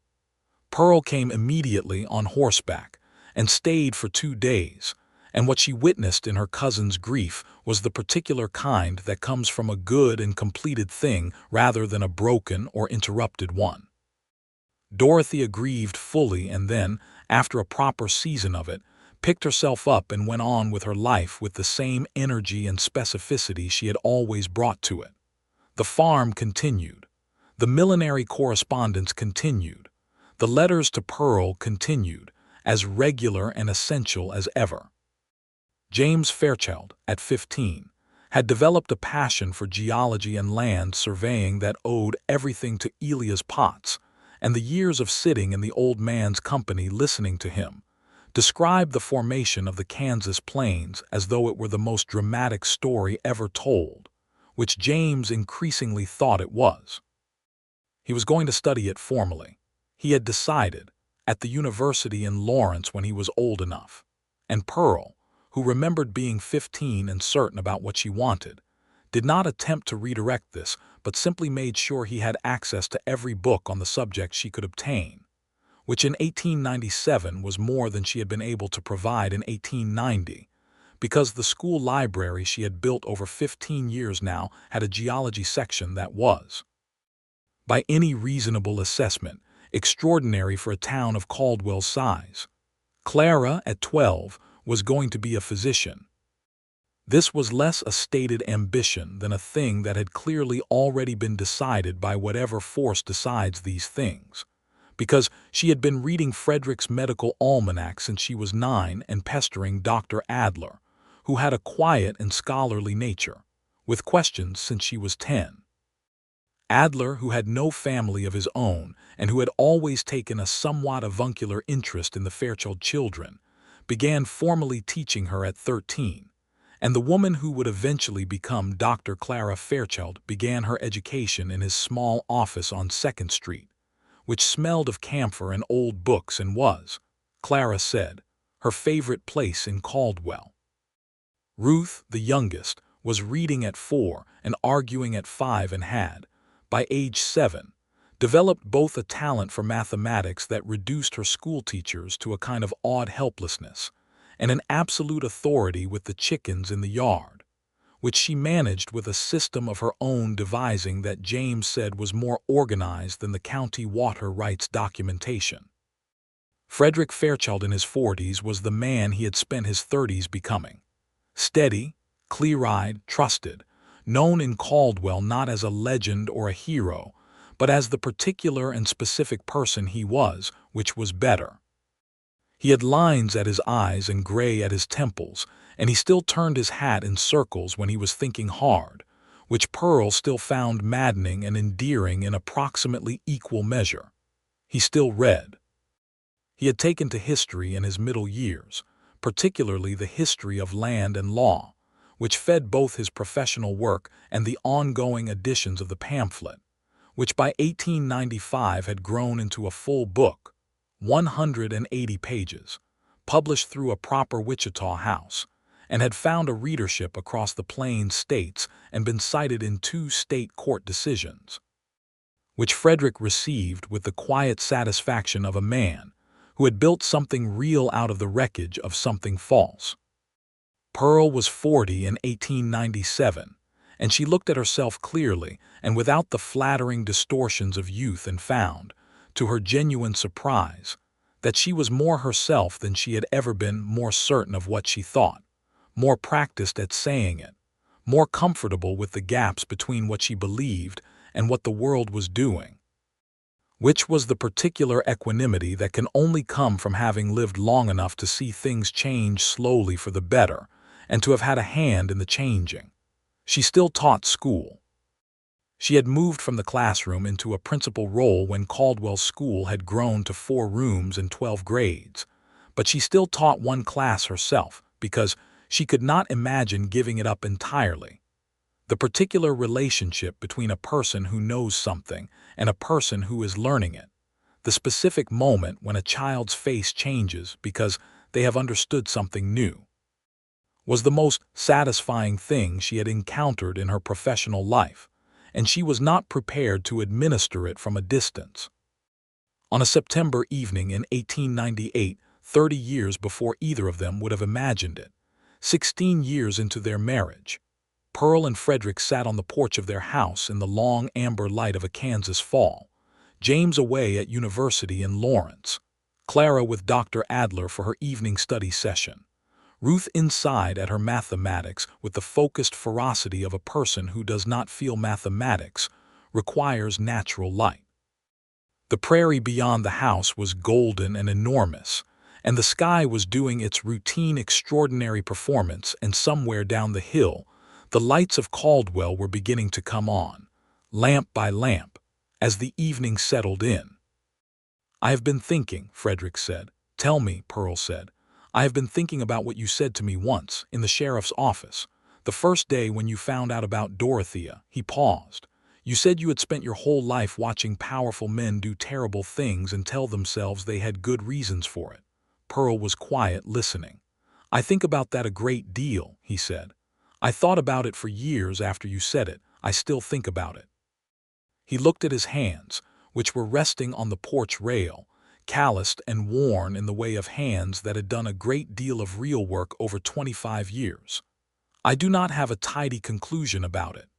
Pearl came immediately on horseback and stayed for 2 days, and what she witnessed in her cousin's grief was the particular kind that comes from a good and completed thing rather than a broken or interrupted one. Dorothea grieved fully and then, after a proper season of it, picked herself up and went on with her life with the same energy and specificity she had always brought to it. The farm continued. The millinery correspondence continued. The letters to Pearl continued, as regular and essential as ever. James Fairchild, at 15, had developed a passion for geology and land surveying that owed everything to Elias Potts, and the years of sitting in the old man's company listening to him described the formation of the Kansas plains as though it were the most dramatic story ever told, which James increasingly thought it was. He was going to study it formally. He had decided, at the university in Lawrence when he was old enough. And Pearl, who remembered being 15 and certain about what she wanted, did not attempt to redirect this, but simply made sure he had access to every book on the subject she could obtain, which in 1897 was more than she had been able to provide in 1890, because the school library she had built over 15 years now had a geology section that was, by any reasonable assessment, extraordinary for a town of Caldwell's size. Clara, at 12, was going to be a physician. This was less a stated ambition than a thing that had clearly already been decided by whatever force decides these things, because she had been reading Frederick's medical almanac since she was 9 and pestering Dr. Adler, who had a quiet and scholarly nature, with questions since she was 10. Adler, who had no family of his own and who had always taken a somewhat avuncular interest in the Fairchild children, began formally teaching her at 13, and the woman who would eventually become Dr. Clara Fairchild began her education in his small office on 2nd Street, which smelled of camphor and old books and was, Clara said, her favorite place in Caldwell. Ruth, the youngest, was reading at 4 and arguing at 5 and had, by age 7, developed both a talent for mathematics that reduced her schoolteachers to a kind of awed helplessness, and an absolute authority with the chickens in the yard, which she managed with a system of her own devising that James said was more organized than the county water rights documentation. Frederick Fairchild in his 40s was the man he had spent his 30s becoming. Steady, clear-eyed, trusted, known in Caldwell not as a legend or a hero, but as the particular and specific person he was, which was better. He had lines at his eyes and gray at his temples, and he still turned his hat in circles when he was thinking hard, which Pearl still found maddening and endearing in approximately equal measure. He still read. He had taken to history in his middle years, particularly the history of land and law, which fed both his professional work and the ongoing editions of the pamphlet, which by 1895 had grown into a full book, 180 pages, published through a proper Wichita house, and had found a readership across the Plains states and been cited in 2 state court decisions, which Frederick received with the quiet satisfaction of a man who had built something real out of the wreckage of something false. Pearl was 40 in 1897, and she looked at herself clearly and without the flattering distortions of youth and found, to her genuine surprise, that she was more herself than she had ever been, more certain of what she thought, more practiced at saying it, more comfortable with the gaps between what she believed and what the world was doing, which was the particular equanimity that can only come from having lived long enough to see things change slowly for the better and to have had a hand in the changing. She still taught school. She had moved from the classroom into a principal role when Caldwell's school had grown to 4 rooms and 12 grades, but she still taught 1 class herself because she could not imagine giving it up entirely. The particular relationship between a person who knows something and a person who is learning it, the specific moment when a child's face changes because they have understood something new, was the most satisfying thing she had encountered in her professional life, and she was not prepared to administer it from a distance. On a September evening in 1898, 30 years before either of them would have imagined it, 16 years into their marriage, Pearl and Frederick sat on the porch of their house in the long amber light of a Kansas fall, James away at university in Lawrence, Clara with Dr. Adler for her evening study session, Ruth inside at her mathematics with the focused ferocity of a person who does not feel mathematics requires natural light. The prairie beyond the house was golden and enormous, and the sky was doing its routine extraordinary performance, and somewhere down the hill, the lights of Caldwell were beginning to come on, lamp by lamp, as the evening settled in. "I have been thinking," Frederick said. "Tell me," Pearl said. "I have been thinking about what you said to me once, in the sheriff's office, the first day when you found out about Dorothea." He paused. "You said you had spent your whole life watching powerful men do terrible things and tell themselves they had good reasons for it." Pearl was quiet, listening. "I think about that a great deal," he said. "I thought about it for years after you said it. I still think about it." He looked at his hands, which were resting on the porch rail, calloused and worn in the way of hands that had done a great deal of real work over 25 years. "I do not have a tidy conclusion about it.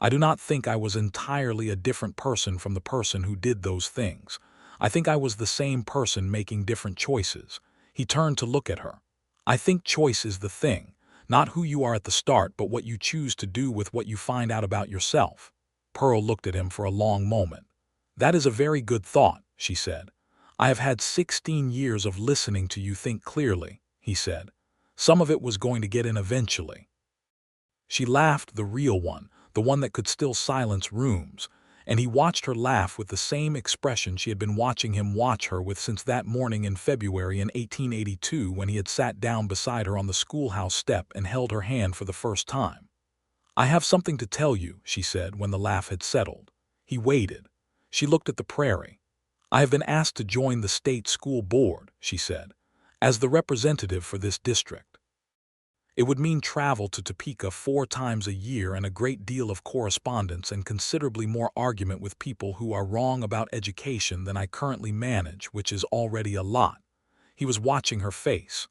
I do not think I was entirely a different person from the person who did those things. I think I was the same person making different choices." He turned to look at her. "I think choice is the thing, not who you are at the start, but what you choose to do with what you find out about yourself." Pearl looked at him for a long moment. "That is a very good thought," she said. "I have had 16 years of listening to you think clearly," he said. "Some of it was going to get in eventually." She laughed, the real one, the one that could still silence rooms, and he watched her laugh with the same expression she had been watching him watch her with since that morning in February in 1882 when he had sat down beside her on the schoolhouse step and held her hand for the first time. "I have something to tell you," she said when the laugh had settled. He waited. She looked at the prairie. "I have been asked to join the state school board," she said, "as the representative for this district. It would mean travel to Topeka 4 times a year and a great deal of correspondence and considerably more argument with people who are wrong about education than I currently manage, which is already a lot." He was watching her face.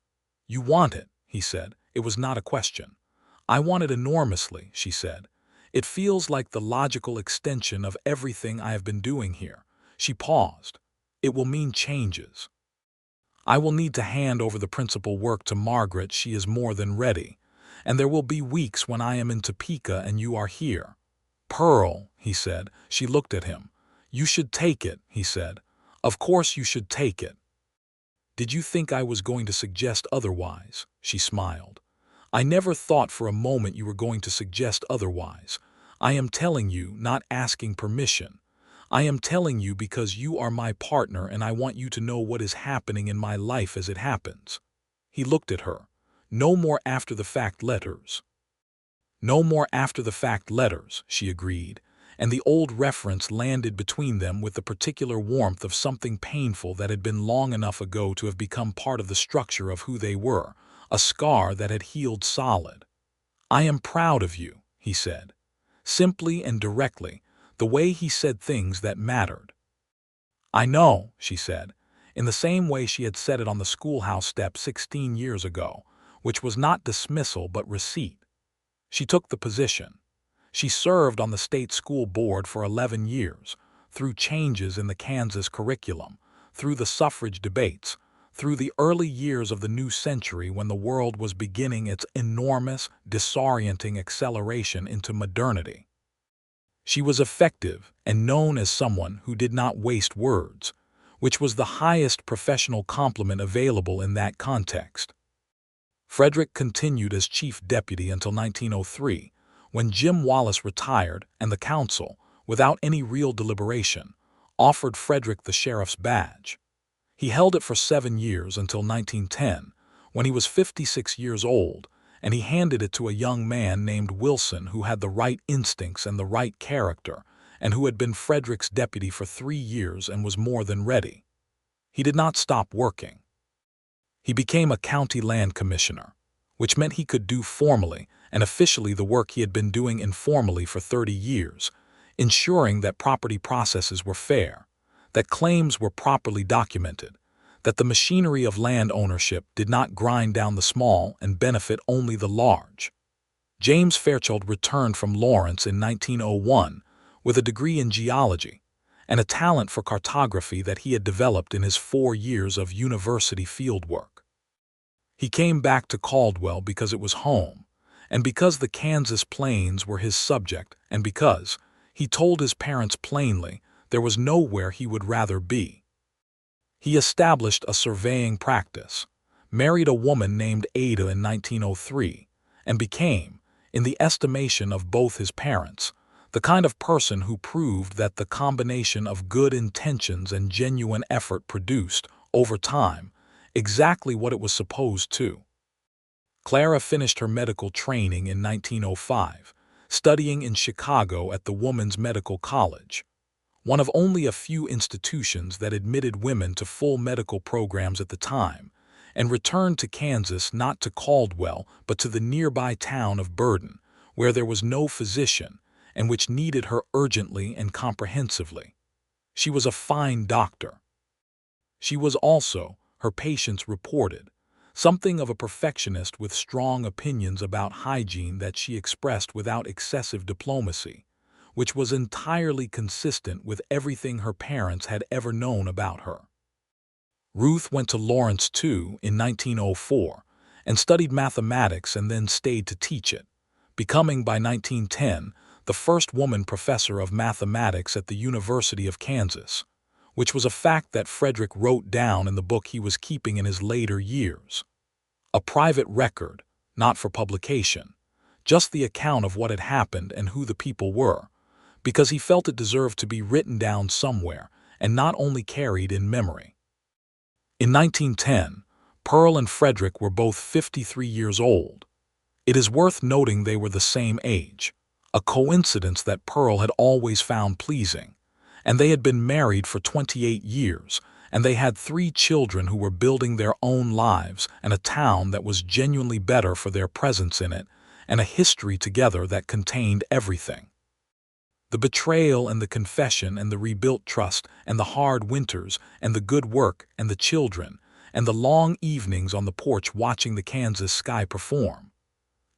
"You want it," he said. It was not a question. "I want it enormously," she said. "It feels like the logical extension of everything I have been doing here." She paused. "It will mean changes. I will need to hand over the principal work to Margaret. She is more than ready. And there will be weeks when I am in Topeka and you are here." "Pearl," he said. She looked at him. "You should take it," he said. "Of course you should take it." "Did you think I was going to suggest otherwise?" She smiled. "I never thought for a moment you were going to suggest otherwise. I am telling you, not asking permission. I am telling you because you are my partner and I want you to know what is happening in my life as it happens." He looked at her. "No more after-the-fact letters." "No more after-the-fact letters," she agreed, and the old reference landed between them with the particular warmth of something painful that had been long enough ago to have become part of the structure of who they were, a scar that had healed solid. "I am proud of you," he said. Simply and directly, the way he said things that mattered. "I know," she said, in the same way she had said it on the schoolhouse step 16 years ago, which was not dismissal but receipt. She took the position. She served on the state school board for 11 years, through changes in the Kansas curriculum, through the suffrage debates, through the early years of the new century when the world was beginning its enormous, disorienting acceleration into modernity. She was effective and known as someone who did not waste words, which was the highest professional compliment available in that context. Frederick continued as chief deputy until 1903, when Jim Wallace retired and the council, without any real deliberation, offered Frederick the sheriff's badge. He held it for 7 years until 1910, when he was 56 years old, and he handed it to a young man named Wilson who had the right instincts and the right character, and who had been Frederick's deputy for 3 years and was more than ready. He did not stop working. He became a county land commissioner, which meant he could do formally and officially the work he had been doing informally for 30 years, ensuring that property processes were fair, that claims were properly documented, that the machinery of land ownership did not grind down the small and benefit only the large. James Fairchild returned from Lawrence in 1901 with a degree in geology and a talent for cartography that he had developed in his 4 years of university fieldwork. He came back to Caldwell because it was home, and because the Kansas plains were his subject, and because, he told his parents plainly, there was nowhere he would rather be. He established a surveying practice, married a woman named Ada in 1903, and became, in the estimation of both his parents, the kind of person who proved that the combination of good intentions and genuine effort produced, over time, exactly what it was supposed to. Clara finished her medical training in 1905, studying in Chicago at the Woman's Medical College, one of only a few institutions that admitted women to full medical programs at the time, and returned to Kansas not to Caldwell but to the nearby town of Burden, where there was no physician and which needed her urgently and comprehensively. She was a fine doctor. She was also, her patients reported, something of a perfectionist with strong opinions about hygiene that she expressed without excessive diplomacy, which was entirely consistent with everything her parents had ever known about her. Ruth went to Lawrence, too, in 1904 and studied mathematics and then stayed to teach it, becoming by 1910 the first woman professor of mathematics at the University of Kansas, which was a fact that Frederick wrote down in the book he was keeping in his later years. A private record, not for publication, just the account of what had happened and who the people were, because he felt it deserved to be written down somewhere and not only carried in memory. In 1910, Pearl and Frederick were both 53 years old. It is worth noting they were the same age, a coincidence that Pearl had always found pleasing, and they had been married for 28 years, and they had 3 children who were building their own lives and a town that was genuinely better for their presence in it, and a history together that contained everything. The betrayal and the confession and the rebuilt trust and the hard winters and the good work and the children and the long evenings on the porch watching the Kansas sky perform.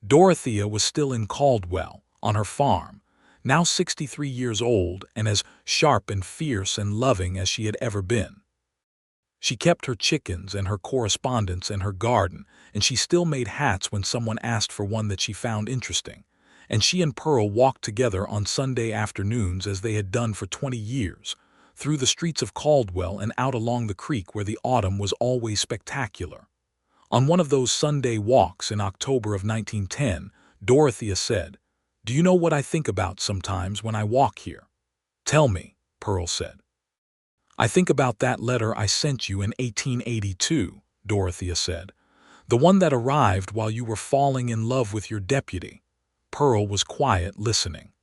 Dorothea was still in Caldwell, on her farm, now 63 years old and as sharp and fierce and loving as she had ever been. She kept her chickens and her correspondence and her garden, and she still made hats when someone asked for one that she found interesting, and she and Pearl walked together on Sunday afternoons as they had done for 20 years, through the streets of Caldwell and out along the creek where the autumn was always spectacular. On one of those Sunday walks in October of 1910, Dorothea said, "Do you know what I think about sometimes when I walk here?" "Tell me," Pearl said. "I think about that letter I sent you in 1882, Dorothea said. "The one that arrived while you were falling in love with your deputy." Pearl was quiet, listening.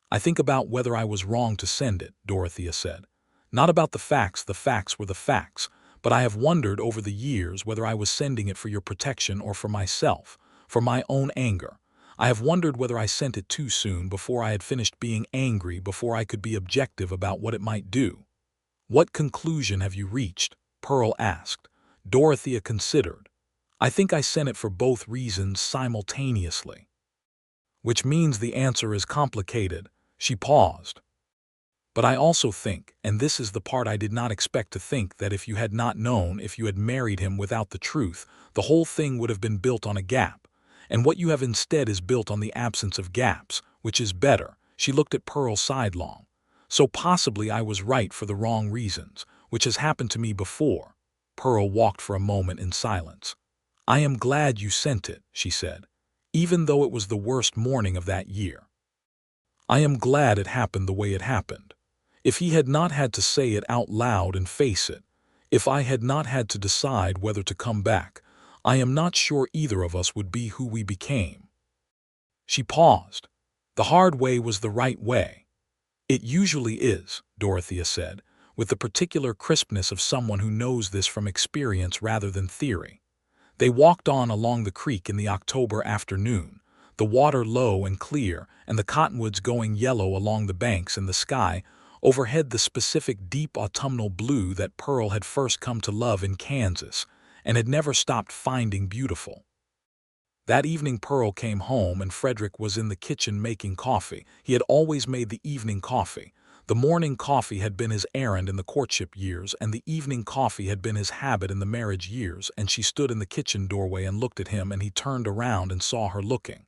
"I think about whether I was wrong to send it," Dorothea said. "Not about the facts were the facts, but I have wondered over the years whether I was sending it for your protection or for myself, for my own anger. I have wondered whether I sent it too soon, before I had finished being angry, before I could be objective about what it might do." "What conclusion have you reached?" Pearl asked. Dorothea considered. "I think I sent it for both reasons simultaneously." "Which means the answer is complicated." She paused. "But I also think, and this is the part I did not expect to think, that if you had not known, if you had married him without the truth, the whole thing would have been built on a gap. And what you have instead is built on the absence of gaps, which is better." She looked at Pearl sidelong. "So possibly I was right for the wrong reasons, which has happened to me before." Pearl walked for a moment in silence. "I am glad you sent it," she said, "even though it was the worst morning of that year. I am glad it happened the way it happened. If he had not had to say it out loud and face it, if I had not had to decide whether to come back, I am not sure either of us would be who we became." She paused. "The hard way was the right way." "It usually is," Dorothea said, with the particular crispness of someone who knows this from experience rather than theory. They walked on along the creek in the October afternoon, the water low and clear and the cottonwoods going yellow along the banks, and the sky overhead the specific deep autumnal blue that Pearl had first come to love in Kansas and had never stopped finding beautiful. That evening Pearl came home and Frederick was in the kitchen making coffee. He had always made the evening coffee. The morning coffee had been his errand in the courtship years, and the evening coffee had been his habit in the marriage years, and she stood in the kitchen doorway and looked at him, and he turned around and saw her looking.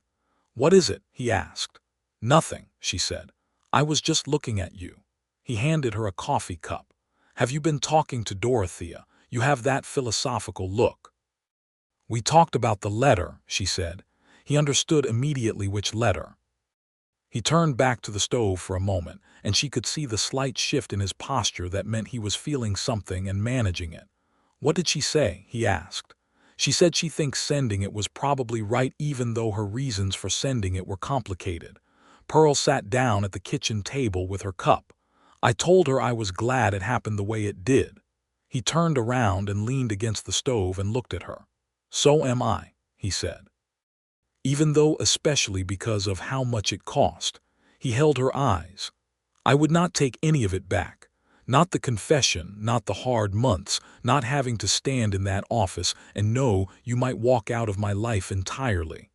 "What is it?" he asked. "Nothing," she said. "I was just looking at you." He handed her a coffee cup. Have you been talking to Dorothea? You have that philosophical look." "We talked about the letter," she said. He understood immediately which letter. He turned back to the stove for a moment, and she could see the slight shift in his posture that meant he was feeling something and managing it. "What did she say?" he asked. "She said she thinks sending it was probably right even though her reasons for sending it were complicated." Pearl sat down at the kitchen table with her cup. "I told her I was glad it happened the way it did." He turned around and leaned against the stove and looked at her. "So am I," he said. "Even though especially because of how much it cost." He held her eyes. "I would not take any of it back. Not the confession, not the hard months, not having to stand in that office and know you might walk out of my life entirely."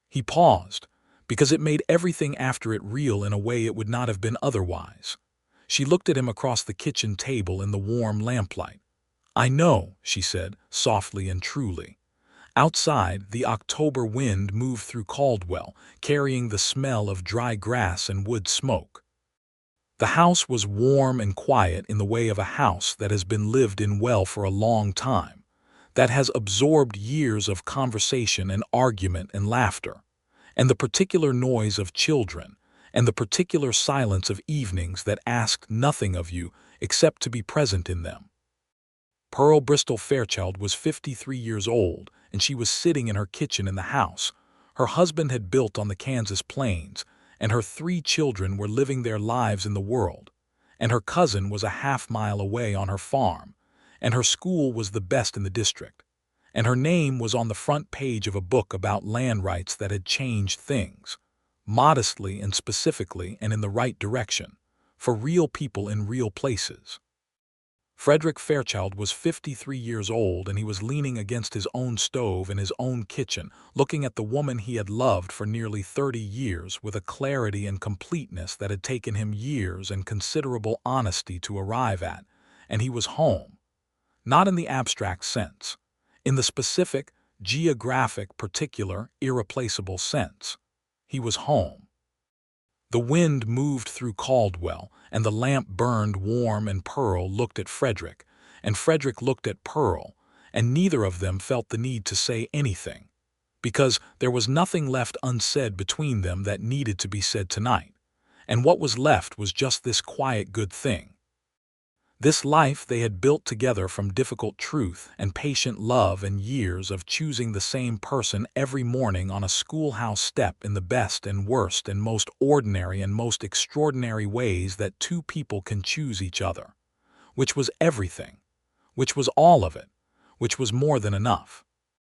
He paused, because it made everything after it real in a way it would not have been otherwise. She looked at him across the kitchen table in the warm lamplight. "I know," she said, softly and truly. Outside, the October wind moved through Caldwell, carrying the smell of dry grass and wood smoke. The house was warm and quiet in the way of a house that has been lived in well for a long time, that has absorbed years of conversation and argument and laughter, and the particular noise of children, and the particular silence of evenings that asked nothing of you except to be present in them. Pearl Bristol Fairchild was 53 years old, and she was sitting in her kitchen in the house. Her husband had built on the Kansas plains, and her 3 children were living their lives in the world, and her cousin was a half-mile away on her farm, and her school was the best in the district, and her name was on the front page of a book about land rights that had changed things, modestly and specifically and in the right direction, for real people in real places. Frederick Fairchild was 53 years old, and he was leaning against his own stove in his own kitchen, looking at the woman he had loved for nearly 30 years with a clarity and completeness that had taken him years and considerable honesty to arrive at, and he was home. Not in the abstract sense, in the specific, geographic, particular, irreplaceable sense. He was home. The wind moved through Caldwell, and the lamp burned warm, and Pearl looked at Frederick, and Frederick looked at Pearl, and neither of them felt the need to say anything, because there was nothing left unsaid between them that needed to be said tonight, and what was left was just this quiet good thing. This life they had built together from difficult truth and patient love and years of choosing the same person every morning on a schoolhouse step in the best and worst and most ordinary and most extraordinary ways that 2 people can choose each other, which was everything, which was all of it, which was more than enough.